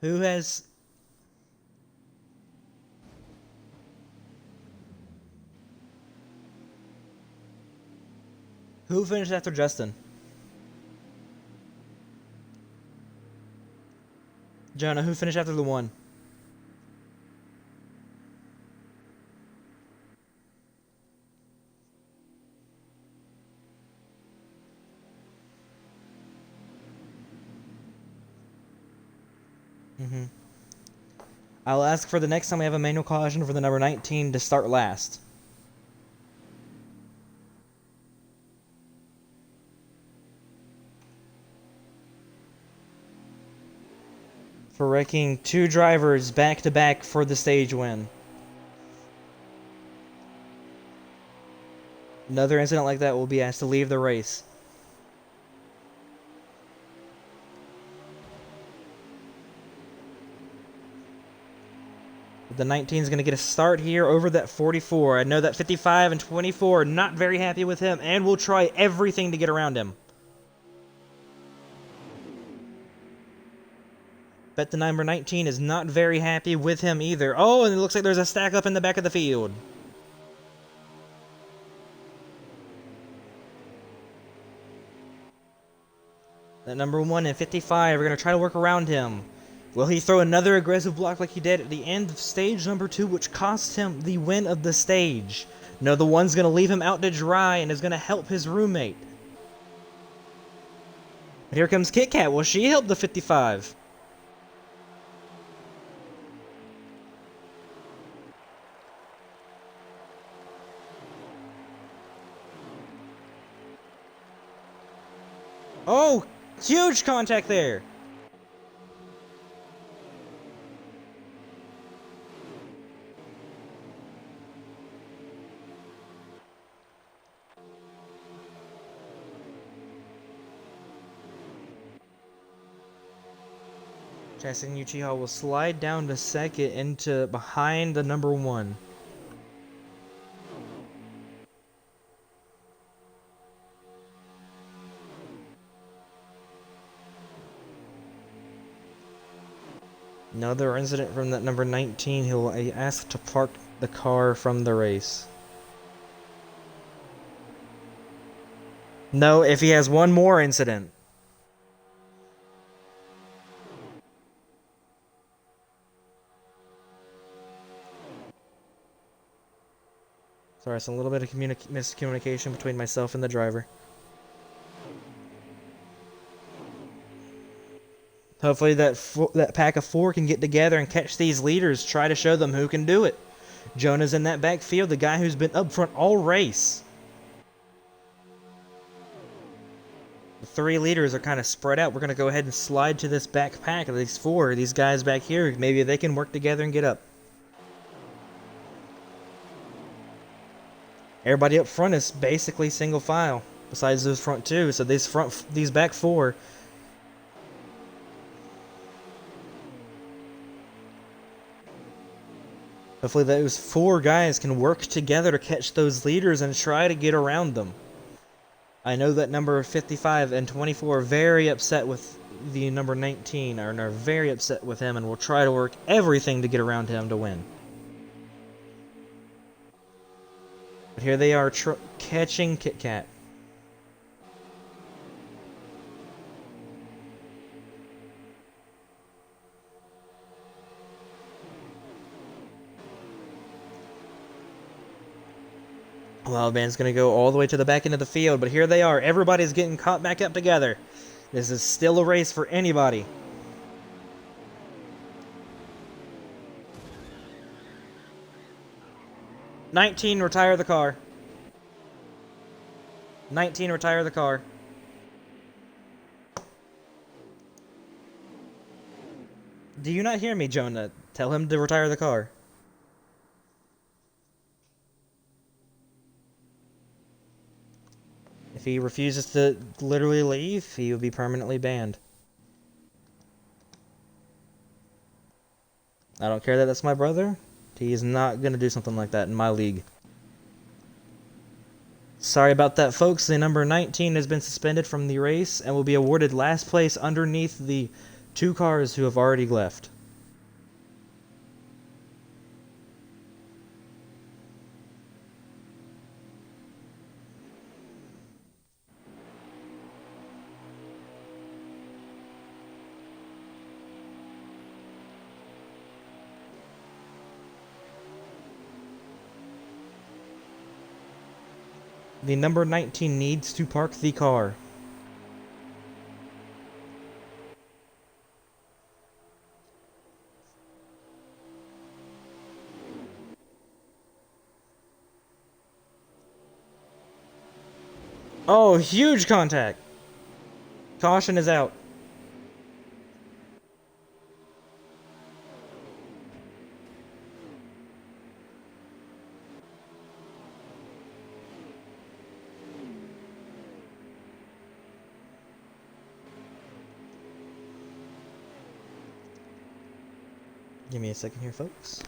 Who has... Who finished after Justin? Jonah, who finished after the 1? I'll ask for the next time we have a manual caution for the number 19 to start last. For wrecking 2 drivers back to back for the stage win. Another incident like that will be asked to leave the race. The 19 is going to get a start here over that 44. I know that 55 and 24 are not very happy with him and will try everything to get around him. Bet the number 19 is not very happy with him either. Oh, and it looks like there's a stack up in the back of the field. That number 1 and 55 are going to try to work around him. Will he throw another aggressive block like he did at the end of stage number 2, which cost him the win of the stage? No, the 1's going to leave him out to dry and is going to help his roommate. But here comes Kit Kat. Will she help the 55? Oh, huge contact there. Chasing Uchiha will slide down to second into behind the number 1. Another incident from that number 19. He'll ask to park the car from the race. No, if he has one more incident. Sorry, it's a little bit of miscommunication between myself and the driver. Hopefully that pack of 4 can get together and catch these leaders, try to show them who can do it. Jonah's in that backfield, the guy who's been up front all race. The 3 leaders are kind of spread out. We're going to go ahead and slide to this back pack of these 4. These guys back here, maybe they can work together and get up. Everybody up front is basically single file, besides those front 2. So these back 4. Hopefully those 4 guys can work together to catch those leaders and try to get around them. I know that number 55 and 24 are very upset with the number 19, and are very upset with him, and will try to work everything to get around him to win. But here they are catching Kit Kat. Wild Band's going to go all the way to the back end of the field, but here they are. Everybody's getting caught back up together. This is still a race for anybody. "19, retire the car. 19, retire the car." Do you not hear me, Jonah? Tell him to retire the car. If he refuses to literally leave, he will be permanently banned. I don't care that that's my brother. He is not going to do something like that in my league. Sorry about that, folks. The number 19 has been suspended from the race and will be awarded last place underneath the 2 cars who have already left. The number 19 needs to park the car. Oh, huge contact! Caution is out. Give me a second here, folks.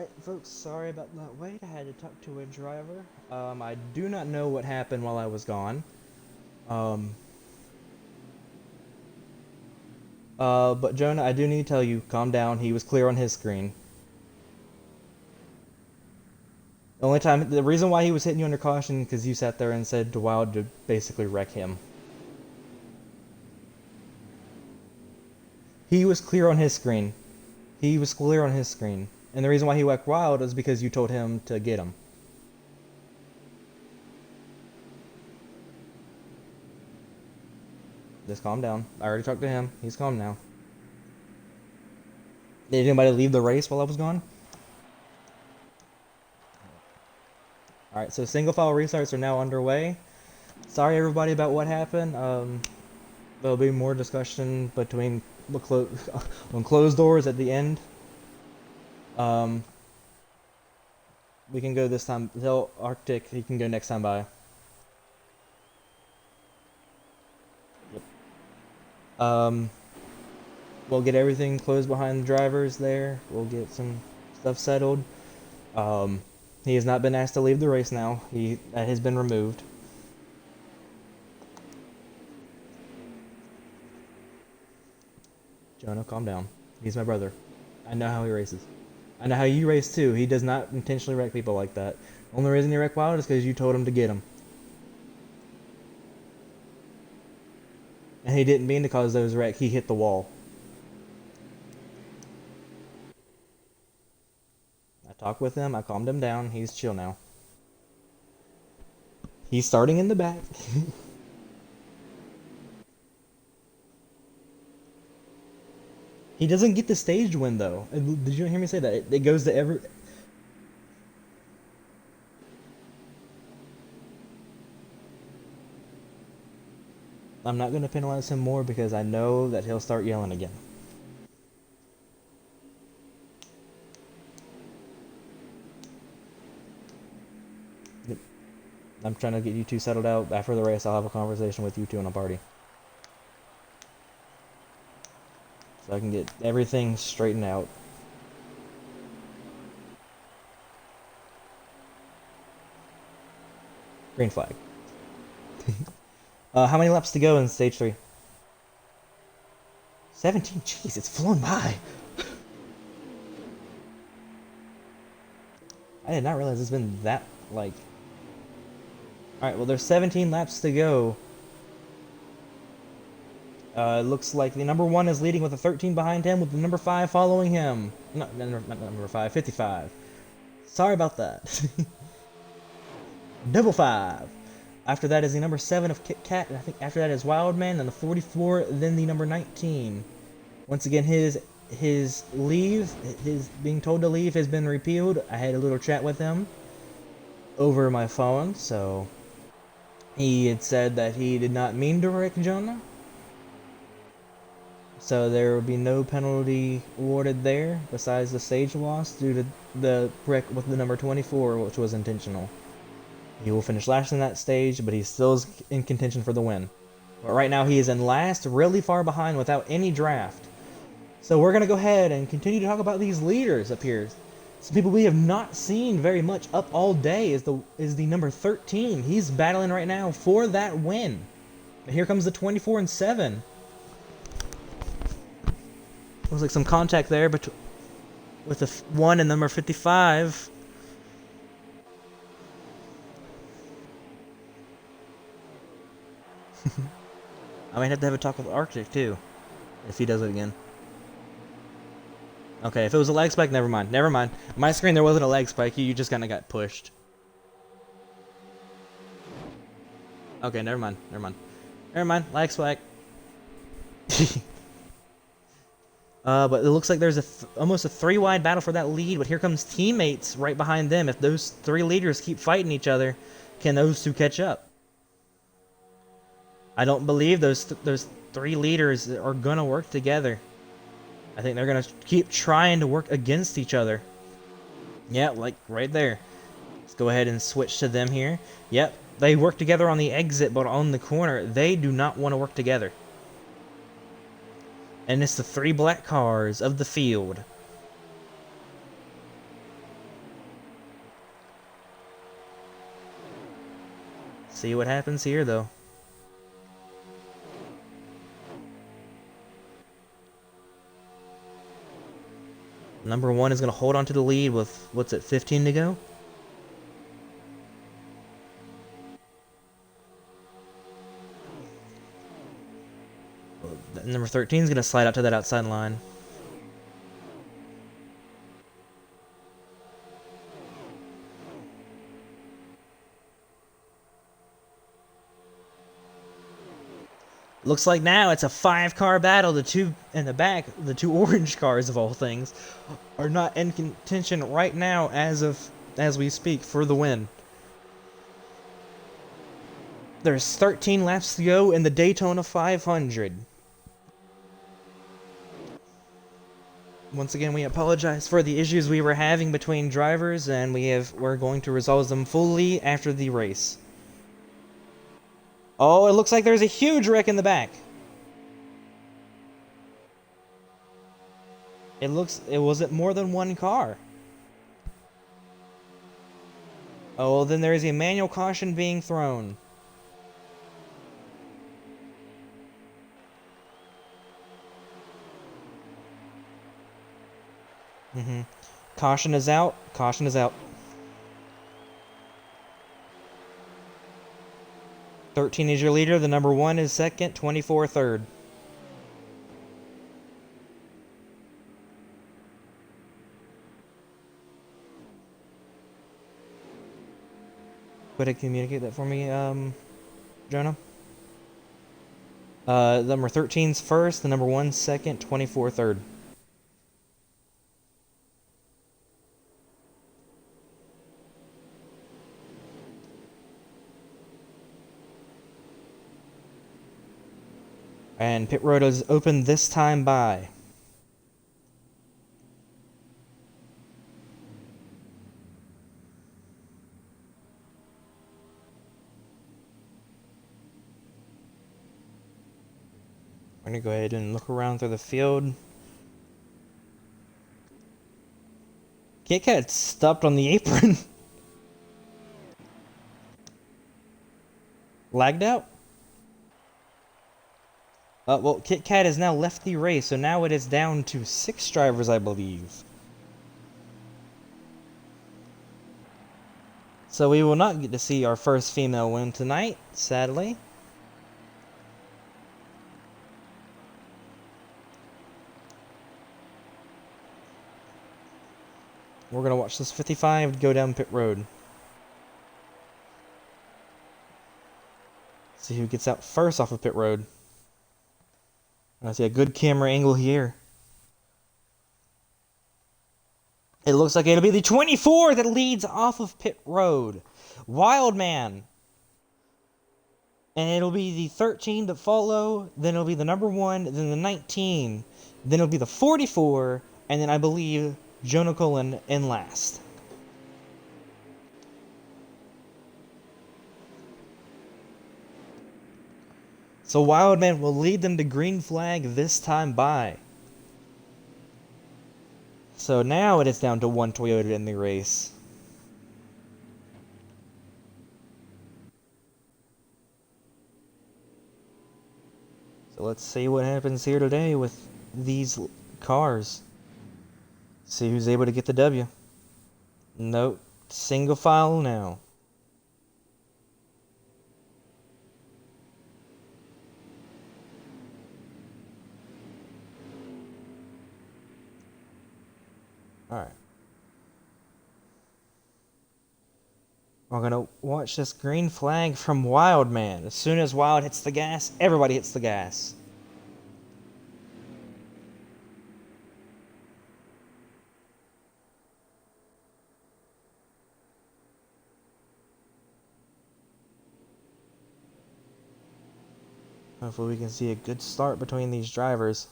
Alright, folks, sorry about that wait. I had to talk to a driver. I do not know what happened while I was gone. Um, but Jonah, I do need to tell you, calm down. He was clear on his screen. The reason why he was hitting you under caution, because you sat there and said to Wild to basically wreck him. He was clear on his screen. He was clear on his screen. And the reason why he wrecked Wild is because you told him to get him. Just calm down. I already talked to him. He's calm now. Did anybody leave the race while I was gone? Alright, so single file restarts are now underway. Sorry everybody about what happened. There'll be more discussion between on closed doors at the end. We can go this time. Tell Arctic he can go next time by. Yep. We'll get everything closed behind the drivers there. We'll get some stuff settled. He has not been asked to leave the race now. That has been removed. Jonah, calm down. He's my brother. I know how he races. I know how you race too. He does not intentionally wreck people like that. Only reason he wrecked Wild is because you told him to get him. And he didn't mean to cause those wrecks. He hit the wall. I talked with him. I calmed him down. He's chill now. He's starting in the back. He doesn't get the stage win though. Did you hear me say that? It goes to every. I'm not going to penalize him more because I know that he'll start yelling again. I'm trying to get you two settled out. After the race, I'll have a conversation with you two in a party. So I can get everything straightened out. Green flag. How many laps to go in stage 3? 17? Jeez, it's flown by. I did not realize it's been that, like... Alright, well there's 17 laps to go. It looks like the number 1 is leading with a 13 behind him, with the number 5 following him. Not number 5, 55. Sorry about that. Double 5. After that is the number 7 of Kit Kat, and I think after that is Wildman, then the 44, then the number 19. Once again, his being told to leave has been repealed. I had a little chat with him over my phone, so he had said that he did not mean to wreck Jonah. So there will be no penalty awarded there, besides the stage loss due to the wreck with the number 24, which was intentional. He will finish last in that stage, but he still is in contention for the win. But right now he is in last, really far behind without any draft. So we're going to go ahead and continue to talk about these leaders up here. Some people we have not seen very much up all day is the number 13. He's battling right now for that win. But here comes the 24 and 7. Looks like some contact there with the 1 and number 55. I might have to have a talk with Arctic too, if he does it again. Okay, if it was a lag spike, never mind. Never mind. On my screen there wasn't a lag spike. You just kind of got pushed. Okay, never mind. Never mind. Never mind. Lag spike. But it looks like there's almost a 3-wide battle for that lead. But here comes teammates right behind them. If those 3 leaders keep fighting each other, can those 2 catch up? I don't believe those 3 leaders are gonna work together. I think they're gonna keep trying to work against each other. Yeah, like right there. Let's go ahead and switch to them here. Yep, they work together on the exit, but on the corner, they do not want to work together. And it's the 3 black cars of the field. See what happens here, though. Number one is going to hold on to the lead with, what's it, 15 to go? Number 13 is going to slide out to that outside line. Looks like now it's a 5-car battle. The two in the back, the two orange cars of all things, are not in contention right now as we speak for the win. There's 13 laps to go in the Daytona 500. Once again, we apologize for the issues we were having between drivers, and we're going to resolve them fully after the race. Oh, it looks like there's a huge wreck in the back. It wasn't more than one car. Oh, well, then there is a manual caution being thrown. Caution is out. Caution is out. 13 is your leader. The number 1 is second. 24 third. Go ahead and communicate that for me, Jonah. Number 13's first. The number 1's second. 24 third. And pit road is open this time by. We're going to go ahead and look around through the field. Kit Kat stopped on the apron. Lagged out? Well, Kit Kat has now left the race, so now it is down to 6 drivers, I believe. So we will not get to see our first female win tonight, sadly. We're going to watch this 55 go down pit road. See who gets out first off of pit road. I see a good camera angle here. It looks like it'll be the 24 that leads off of pit road. Wildman. And it'll be the 13 to follow. Then it'll be the number 1. Then the 19. Then it'll be the 44. And then I believe Jonah Cullen in last. So Wildman will lead them to green flag this time by. So now it is down to 1 Toyota in the race. So let's see what happens here today with these cars. See who's able to get the W. Nope. Single file now. Alright. We're gonna watch this green flag from Wildman. As soon as Wild hits the gas, everybody hits the gas. Hopefully we can see a good start between these drivers.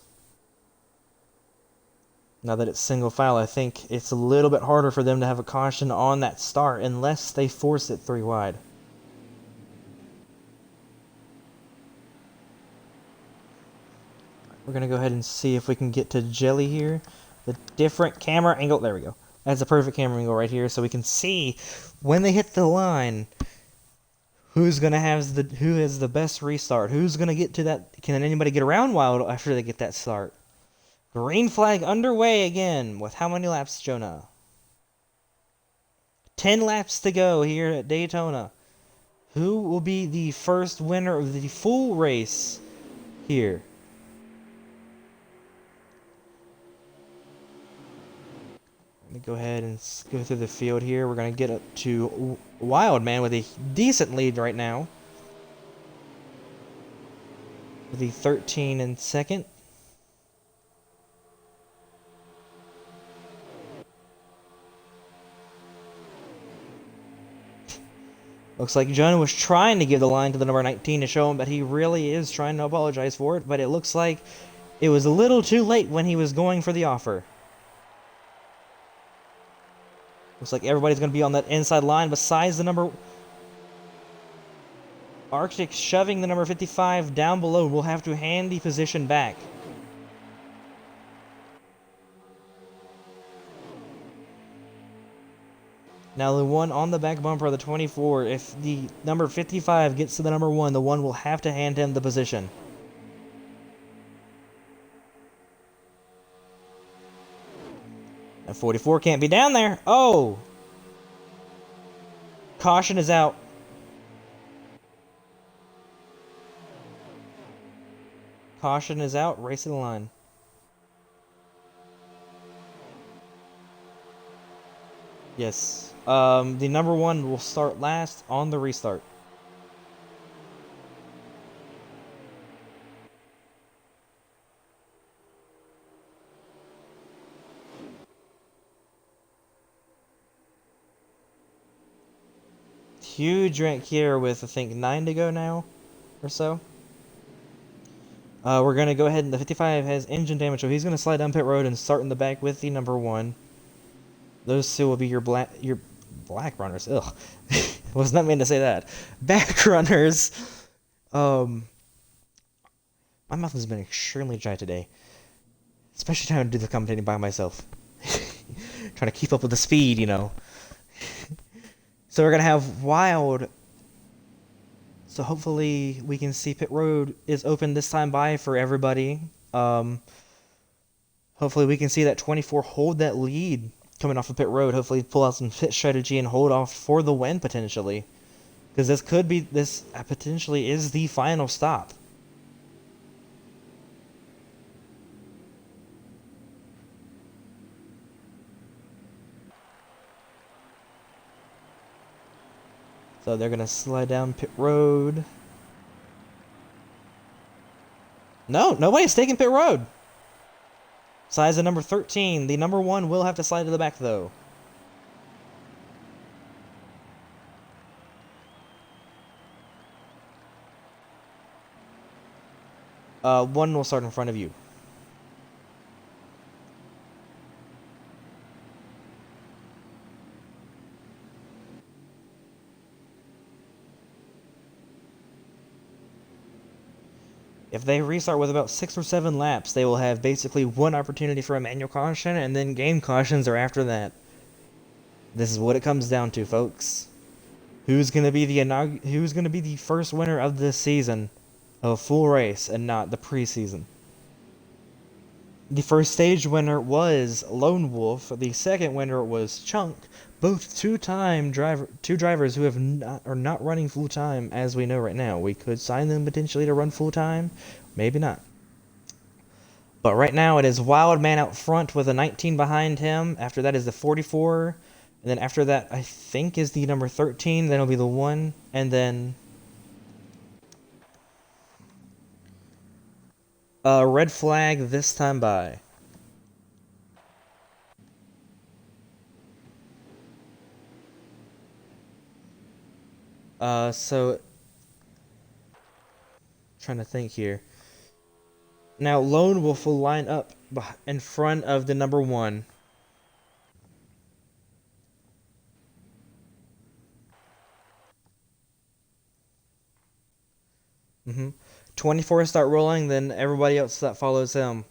Now that it's single file, I think it's a little bit harder for them to have a caution on that start unless they force it 3 wide. We're going to go ahead and see if we can get to Jelly here. The different camera angle. There we go. That's a perfect camera angle right here so we can see when they hit the line who has the best restart? Who's gonna get to that? Can anybody get around Wild after they get that start? Green flag underway again. With how many laps, Jonah? 10 laps to go here at Daytona. Who will be the first winner of the full race here? Let me go ahead and go through the field here. We're going to get up to Wildman with a decent lead right now. With the 13 in second. Looks like Jonah was trying to give the line to the number 19 to show him that he really is trying to apologize for it, but it looks like it was a little too late when he was going for the offer. Looks like everybody's going to be on that inside line besides the number... Arctic shoving the number 55 down below. Will have to hand the position back. Now the one on the back bumper of the 24, if the number 55 gets to the number 1, the 1 will have to hand him the position. And 44 can't be down there. Oh! Caution is out. Caution is out. Race to the line. Yes. The number 1 will start last on the restart. Huge rank here with, I think, 9 to go now, or so. We're going to go ahead, and the 55 has engine damage, so he's going to slide down pit road and start in the back with the number 1. Those two will be your black runners. Ugh. Was not meant to say that. Back runners. My mouth has been extremely dry today. Especially trying to do the commentating by myself. Trying to keep up with the speed, you know. So we're going to have Wild. So hopefully we can see pit road is open this time by for everybody. Hopefully we can see that 24 hold that lead coming off of pit road. Hopefully pull out some pit strategy and hold off for the win potentially. Because this potentially is the final stop. So they're going to slide down pit road. No, nobody's taking pit road. Size of number 13. The number 1 will have to slide to the back, though. One will start in front of you. If they restart with about 6 or 7 laps, they will have basically one opportunity for a manual caution, and then game cautions are after that. This is what it comes down to, folks. Who's gonna be the first winner of this season of a full race and not the preseason? The first stage winner was Lone Wolf. The second winner was Chunk. Both two drivers who are not running full time as we know right now. We could sign them potentially to run full time, maybe not. But right now it is Wildman out front with a 19 behind him. After that is the 44, and then after that I think is the number 13. Then it'll be the 1, and then red flag this time by. So trying to think here. Now Lone Wolf will line up in front of the number 1. 24 start rolling, then everybody else that follows him.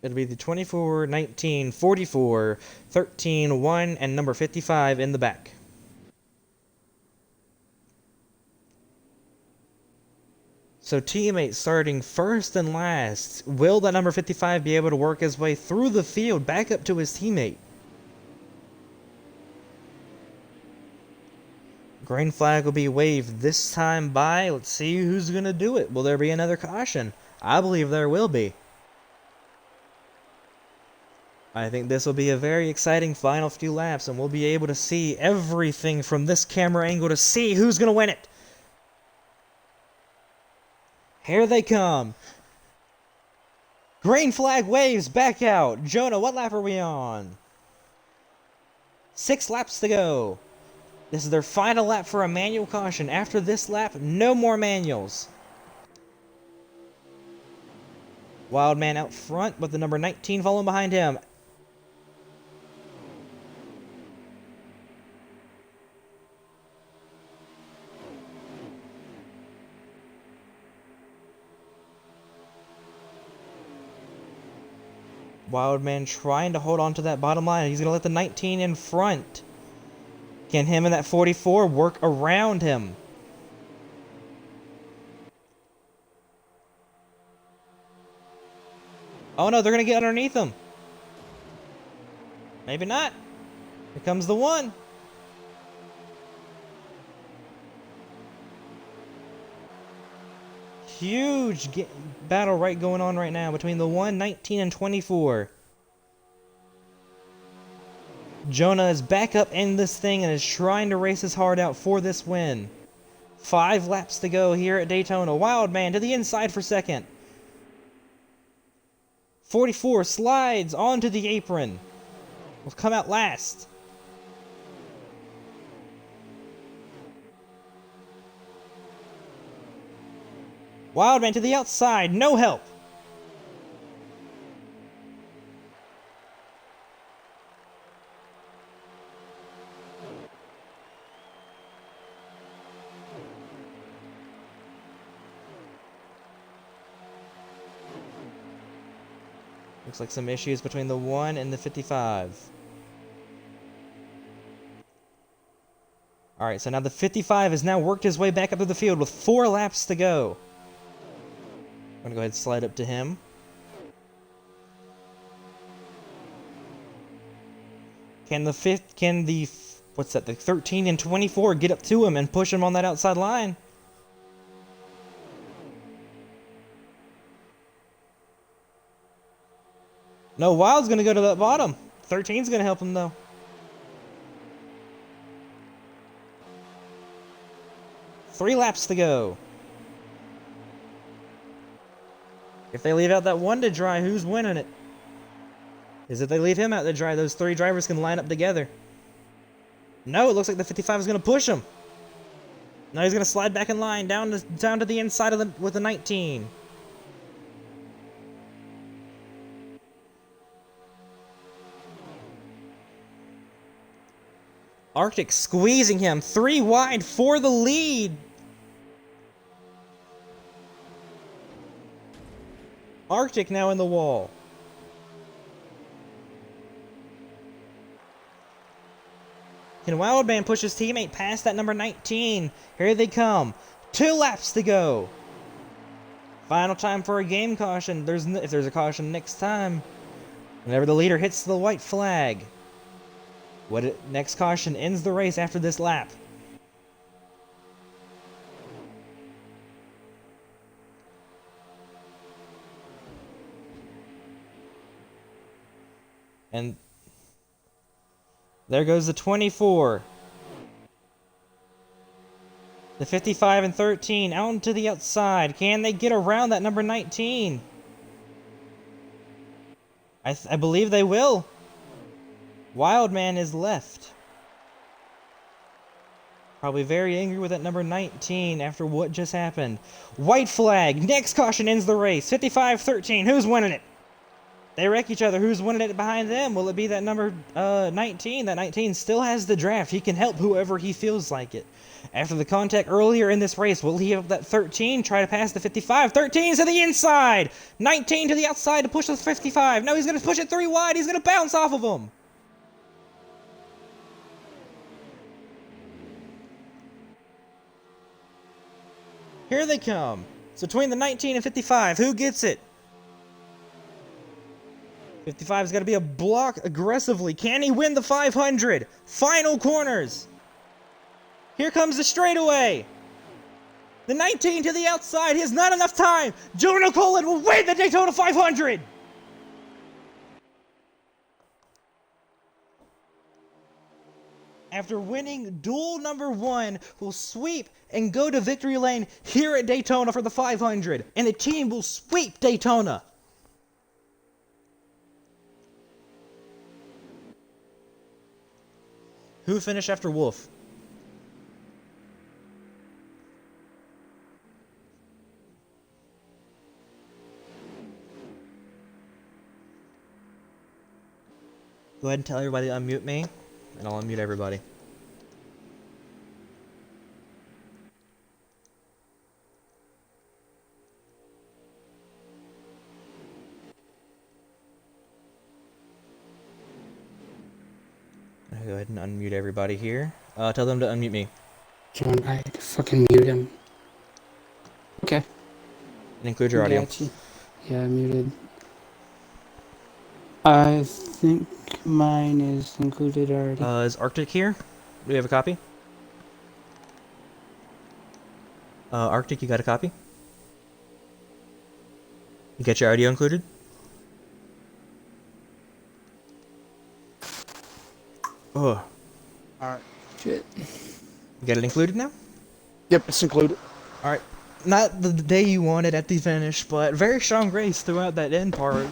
It'll be the 24, 19, 44, 13, 1, and number 55 in the back. So teammate starting first and last. Will that number 55 be able to work his way through the field back up to his teammate? Green flag will be waved this time by. Let's see who's going to do it. Will there be another caution? I believe there will be. I think this will be a very exciting final few laps, and we'll be able to see everything from this camera angle to see who's going to win it. Here they come. Green flag waves back out. Jonah, what lap are we on? 6 laps to go. This is their final lap for a manual caution. After this lap, no more manuals. Wildman out front with the number 19 following behind him. Wildman trying to hold on to that bottom line. He's going to let the 19 in front. Can him and that 44 work around him? Oh no, they're going to get underneath him. Maybe not. Here comes the 1. Huge battle going on right now between the 1, 19, and 24. Jonah is back up in this thing and is trying to race his heart out for this win. 5 laps to go here at Daytona. Wildman to the inside for second. 44 slides onto the apron. Will come out last. Wildman to the outside. No help. Looks like some issues between the 1 and the 55. Alright, so now the 55 has now worked his way back up to the field with 4 laps to go. I'm going to go ahead and slide up to him. Can the 13 and 24 get up to him and push him on that outside line? No, Wild's going to go to that bottom. 13's going to help him, though. Three laps to go. If they leave out that 1 to dry, who's winning it? Is it they leave him out to dry? Those 3 drivers can line up together. No, it looks like the 55 is going to push him. Now he's going to slide back in line down to the inside of with the 19. Arctic squeezing him 3 wide for the lead. Arctic now in the wall. Can Wildman push his teammate past that number 19? Here they come. 2 laps to go. Final time for a game caution. If there's a caution next time. Whenever the leader hits the white flag. Next caution ends the race after this lap. And there goes the 24. The 55 and 13 out to the outside. Can they get around that number 19? I believe they will. Wildman is left. Probably very angry with that number 19 after what just happened. White flag. Next caution ends the race. 55-13. Who's winning it? They wreck each other. Who's winning it behind them? Will it be that number 19? That 19 still has the draft. He can help whoever he feels like it. After the contact earlier in this race, will he have that 13 try to pass the 55? 13 to the inside! 19 to the outside to push the 55. No, he's going to push it 3 wide. He's going to bounce off of him. Here they come. So between the 19 and 55, who gets it? 55's got to be a block aggressively. Can he win the 500? Final corners. Here comes the straightaway. The 19 to the outside. He has not enough time. Jonah Cullen will win the Daytona 500. After winning duel number 1, will sweep and go to victory lane here at Daytona for the 500. And the team will sweep Daytona. Who finished after Wolf? Go ahead and tell everybody to unmute me, and I'll unmute everybody. Go ahead and unmute everybody here. Tell them to unmute me. John, I fucking mute him. Okay. And include your audio. Yeah, muted. I think mine is included already. Is Arctic here? Do we have a copy? Arctic, you got a copy? You got your audio included? Oh. Alright. Shit. You got it included now? Yep, it's included. Alright. Not the day you wanted at the finish, but very strong race throughout that end part.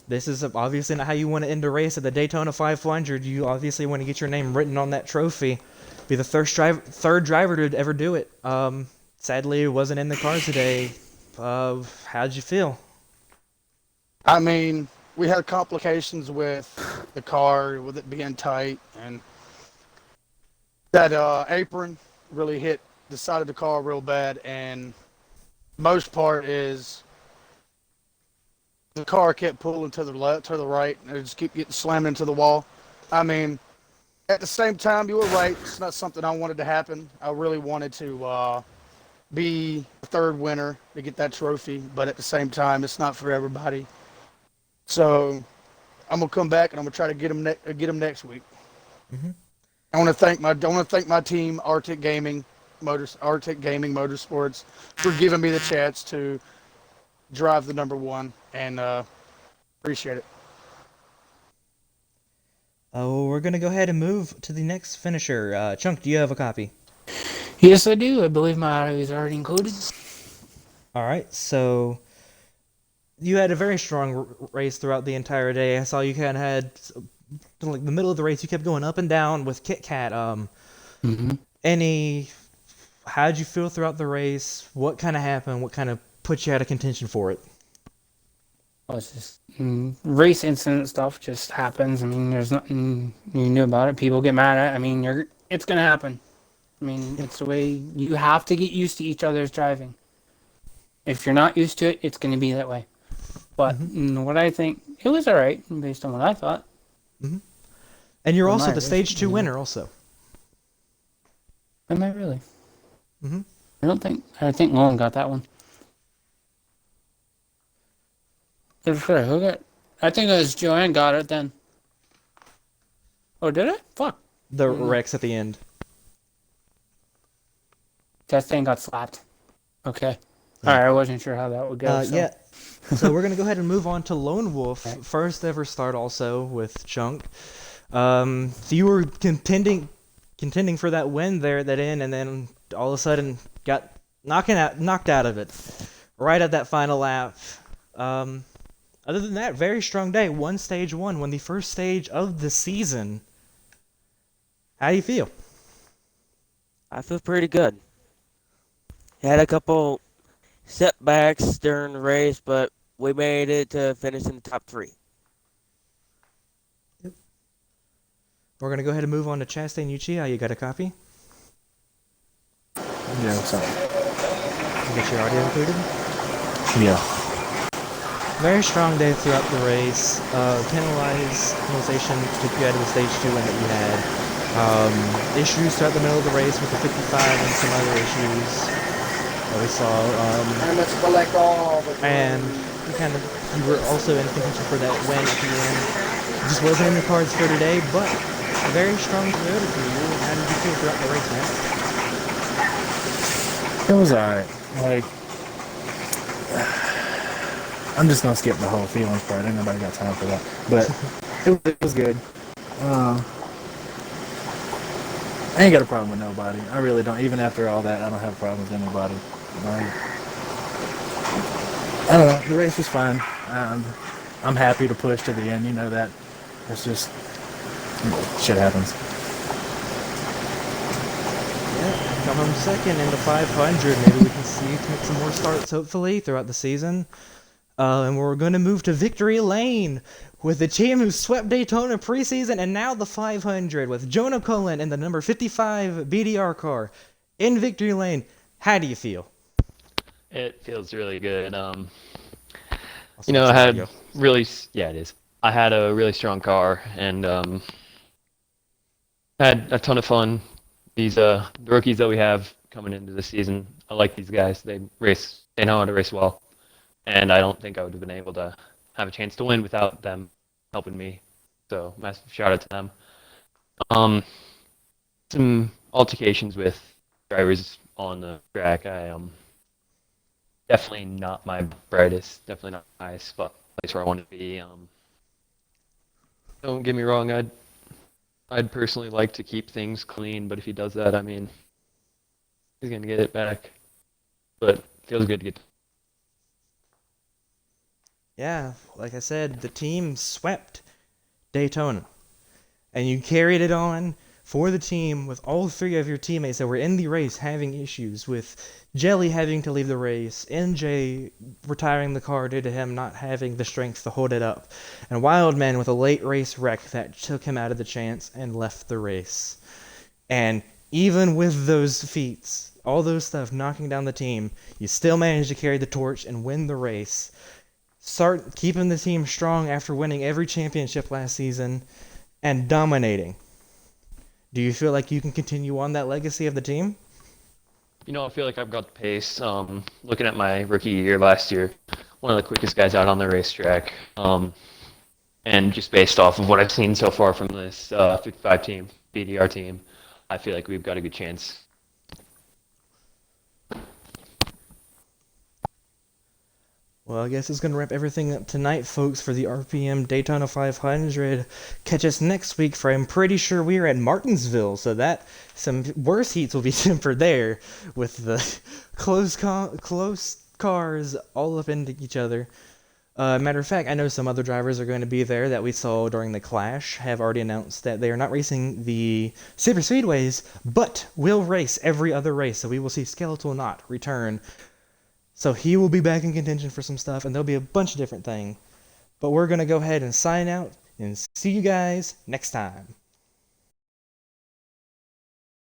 This is obviously not how you want to end a race at the Daytona 500. You obviously want to get your name written on that trophy. Be the third driver to ever do it. Sadly, it wasn't in the car today. How'd you feel? I mean, we had complications with the car, with it being tight, and that apron really hit the side of the car real bad, and most part is the car kept pulling to the left, to the right, and it just kept getting slammed into the wall. I mean, at the same time, you were right. It's not something I wanted to happen. I really wanted to be the third winner to get that trophy, but at the same time, it's not for everybody. So I'm gonna come back and I'm gonna try to get them next week. Mm-hmm. I want to thank my team, Arctic Gaming Motorsports, for giving me the chance to drive the number 1, and appreciate it. Well, we're gonna go ahead and move to the next finisher. Chunk, do you have a copy? Yes, I do. I believe my audio is already included. All right, so you had a very strong race throughout the entire day. I saw you kind of had, like, the middle of the race, you kept going up and down with Kit Kat. How'd you feel throughout the race? What kind of happened? What kind of put you out of contention for it? Well, it's just race incident stuff just happens. I mean, there's nothing you knew about it. People get mad at it. I mean, it's gonna happen. I mean, it's the way you have to get used to each other's driving. If you're not used to it, it's gonna be that way. But what I think, it was all right based on what I thought. Mm-hmm. And you're also the Stage 2 winner, also. Am I really? Mm-hmm. I think Nolan got that one. Sorry, who got? I think it was Joanne got it then. Oh, did it? Fuck. The Rex at the end. That thing got slapped. Okay. Alright, I wasn't sure how that would go. Yeah. So we're gonna go ahead and move on to Lone Wolf. Right. First ever start also with Chunk. So you were contending for that win there at that end, and then all of a sudden got knocked out of it right at that final lap. Other than that, very strong day. Won stage 1, won the first stage of the season. How do you feel? I feel pretty good. Had a couple setbacks during the race, but we made it to finish in the top 3. We're gonna go ahead and move on to Chastain Uchiha. You got a copy? Yeah, what's up? You get your audio included? Yeah. Very strong day throughout the race. Penalization took you out of the stage 2 win that you had. Issues throughout the middle of the race with the 55 and some other issues that we saw. And let's collect all the And you were also in contention for that win at the end. It just wasn't in the cards for today, but a very strong Toyota for you. How did you feel throughout the race, man? It was alright. Like, I'm just gonna skip the whole feelings part. Ain't nobody got time for that. But it was good. I ain't got a problem with nobody. I really don't. Even after all that, I don't have a problem with anybody. Like, I don't know. The race was fun. I'm happy to push to the end. You know that. It's just shit happens. Yeah, come home second in the 500. Maybe we can see you make some more starts, hopefully, throughout the season. And we're going to move to Victory Lane with the team who swept Daytona preseason and now the 500 with Jonah Cullen in the number 55 BDR car in Victory Lane. How do you feel? It feels really good. Also, I had audio. yeah, it is. I had a really strong car and had a ton of fun. These the rookies that we have coming into the season, I like these guys. They know how to race well, and I don't think I would have been able to have a chance to win without them helping me. So massive shout out to them. Some altercations with drivers on the track. I definitely not my brightest, definitely not my place where I want to be. Don't get me wrong, I'd personally like to keep things clean, but if he does that, I mean, he's gonna get it back. But feels good to get. Yeah, like I said, the team swept Daytona. And you carried it on for the team with all 3 of your teammates that were in the race having issues, with Jelly having to leave the race, NJ retiring the car due to him not having the strength to hold it up, and Wildman with a late race wreck that took him out of the chance and left the race. And even with those feats, all those stuff knocking down the team, you still managed to carry the torch and win the race. Start keeping the team strong after winning every championship last season and dominating. Do you feel like you can continue on that legacy of the team? I feel like I've got the pace. Looking at my rookie year last year, one of the quickest guys out on the racetrack. And just based off of what I've seen so far from this 55 team, BDR team, I feel like we've got a good chance. Well, I guess it's going to wrap everything up tonight, folks, for the RPM Daytona 500. Catch us next week, for I'm pretty sure we are at Martinsville, so that some worse heats will be tempered there with the close cars all up into each other. Matter of fact, I know some other drivers are going to be there that we saw during the Clash have already announced that they are not racing the super speedways, but will race every other race. So we will see Skeletal Knot return. So he will be back in contention for some stuff, and there'll be a bunch of different things. But we're going to go ahead and sign out and see you guys next time.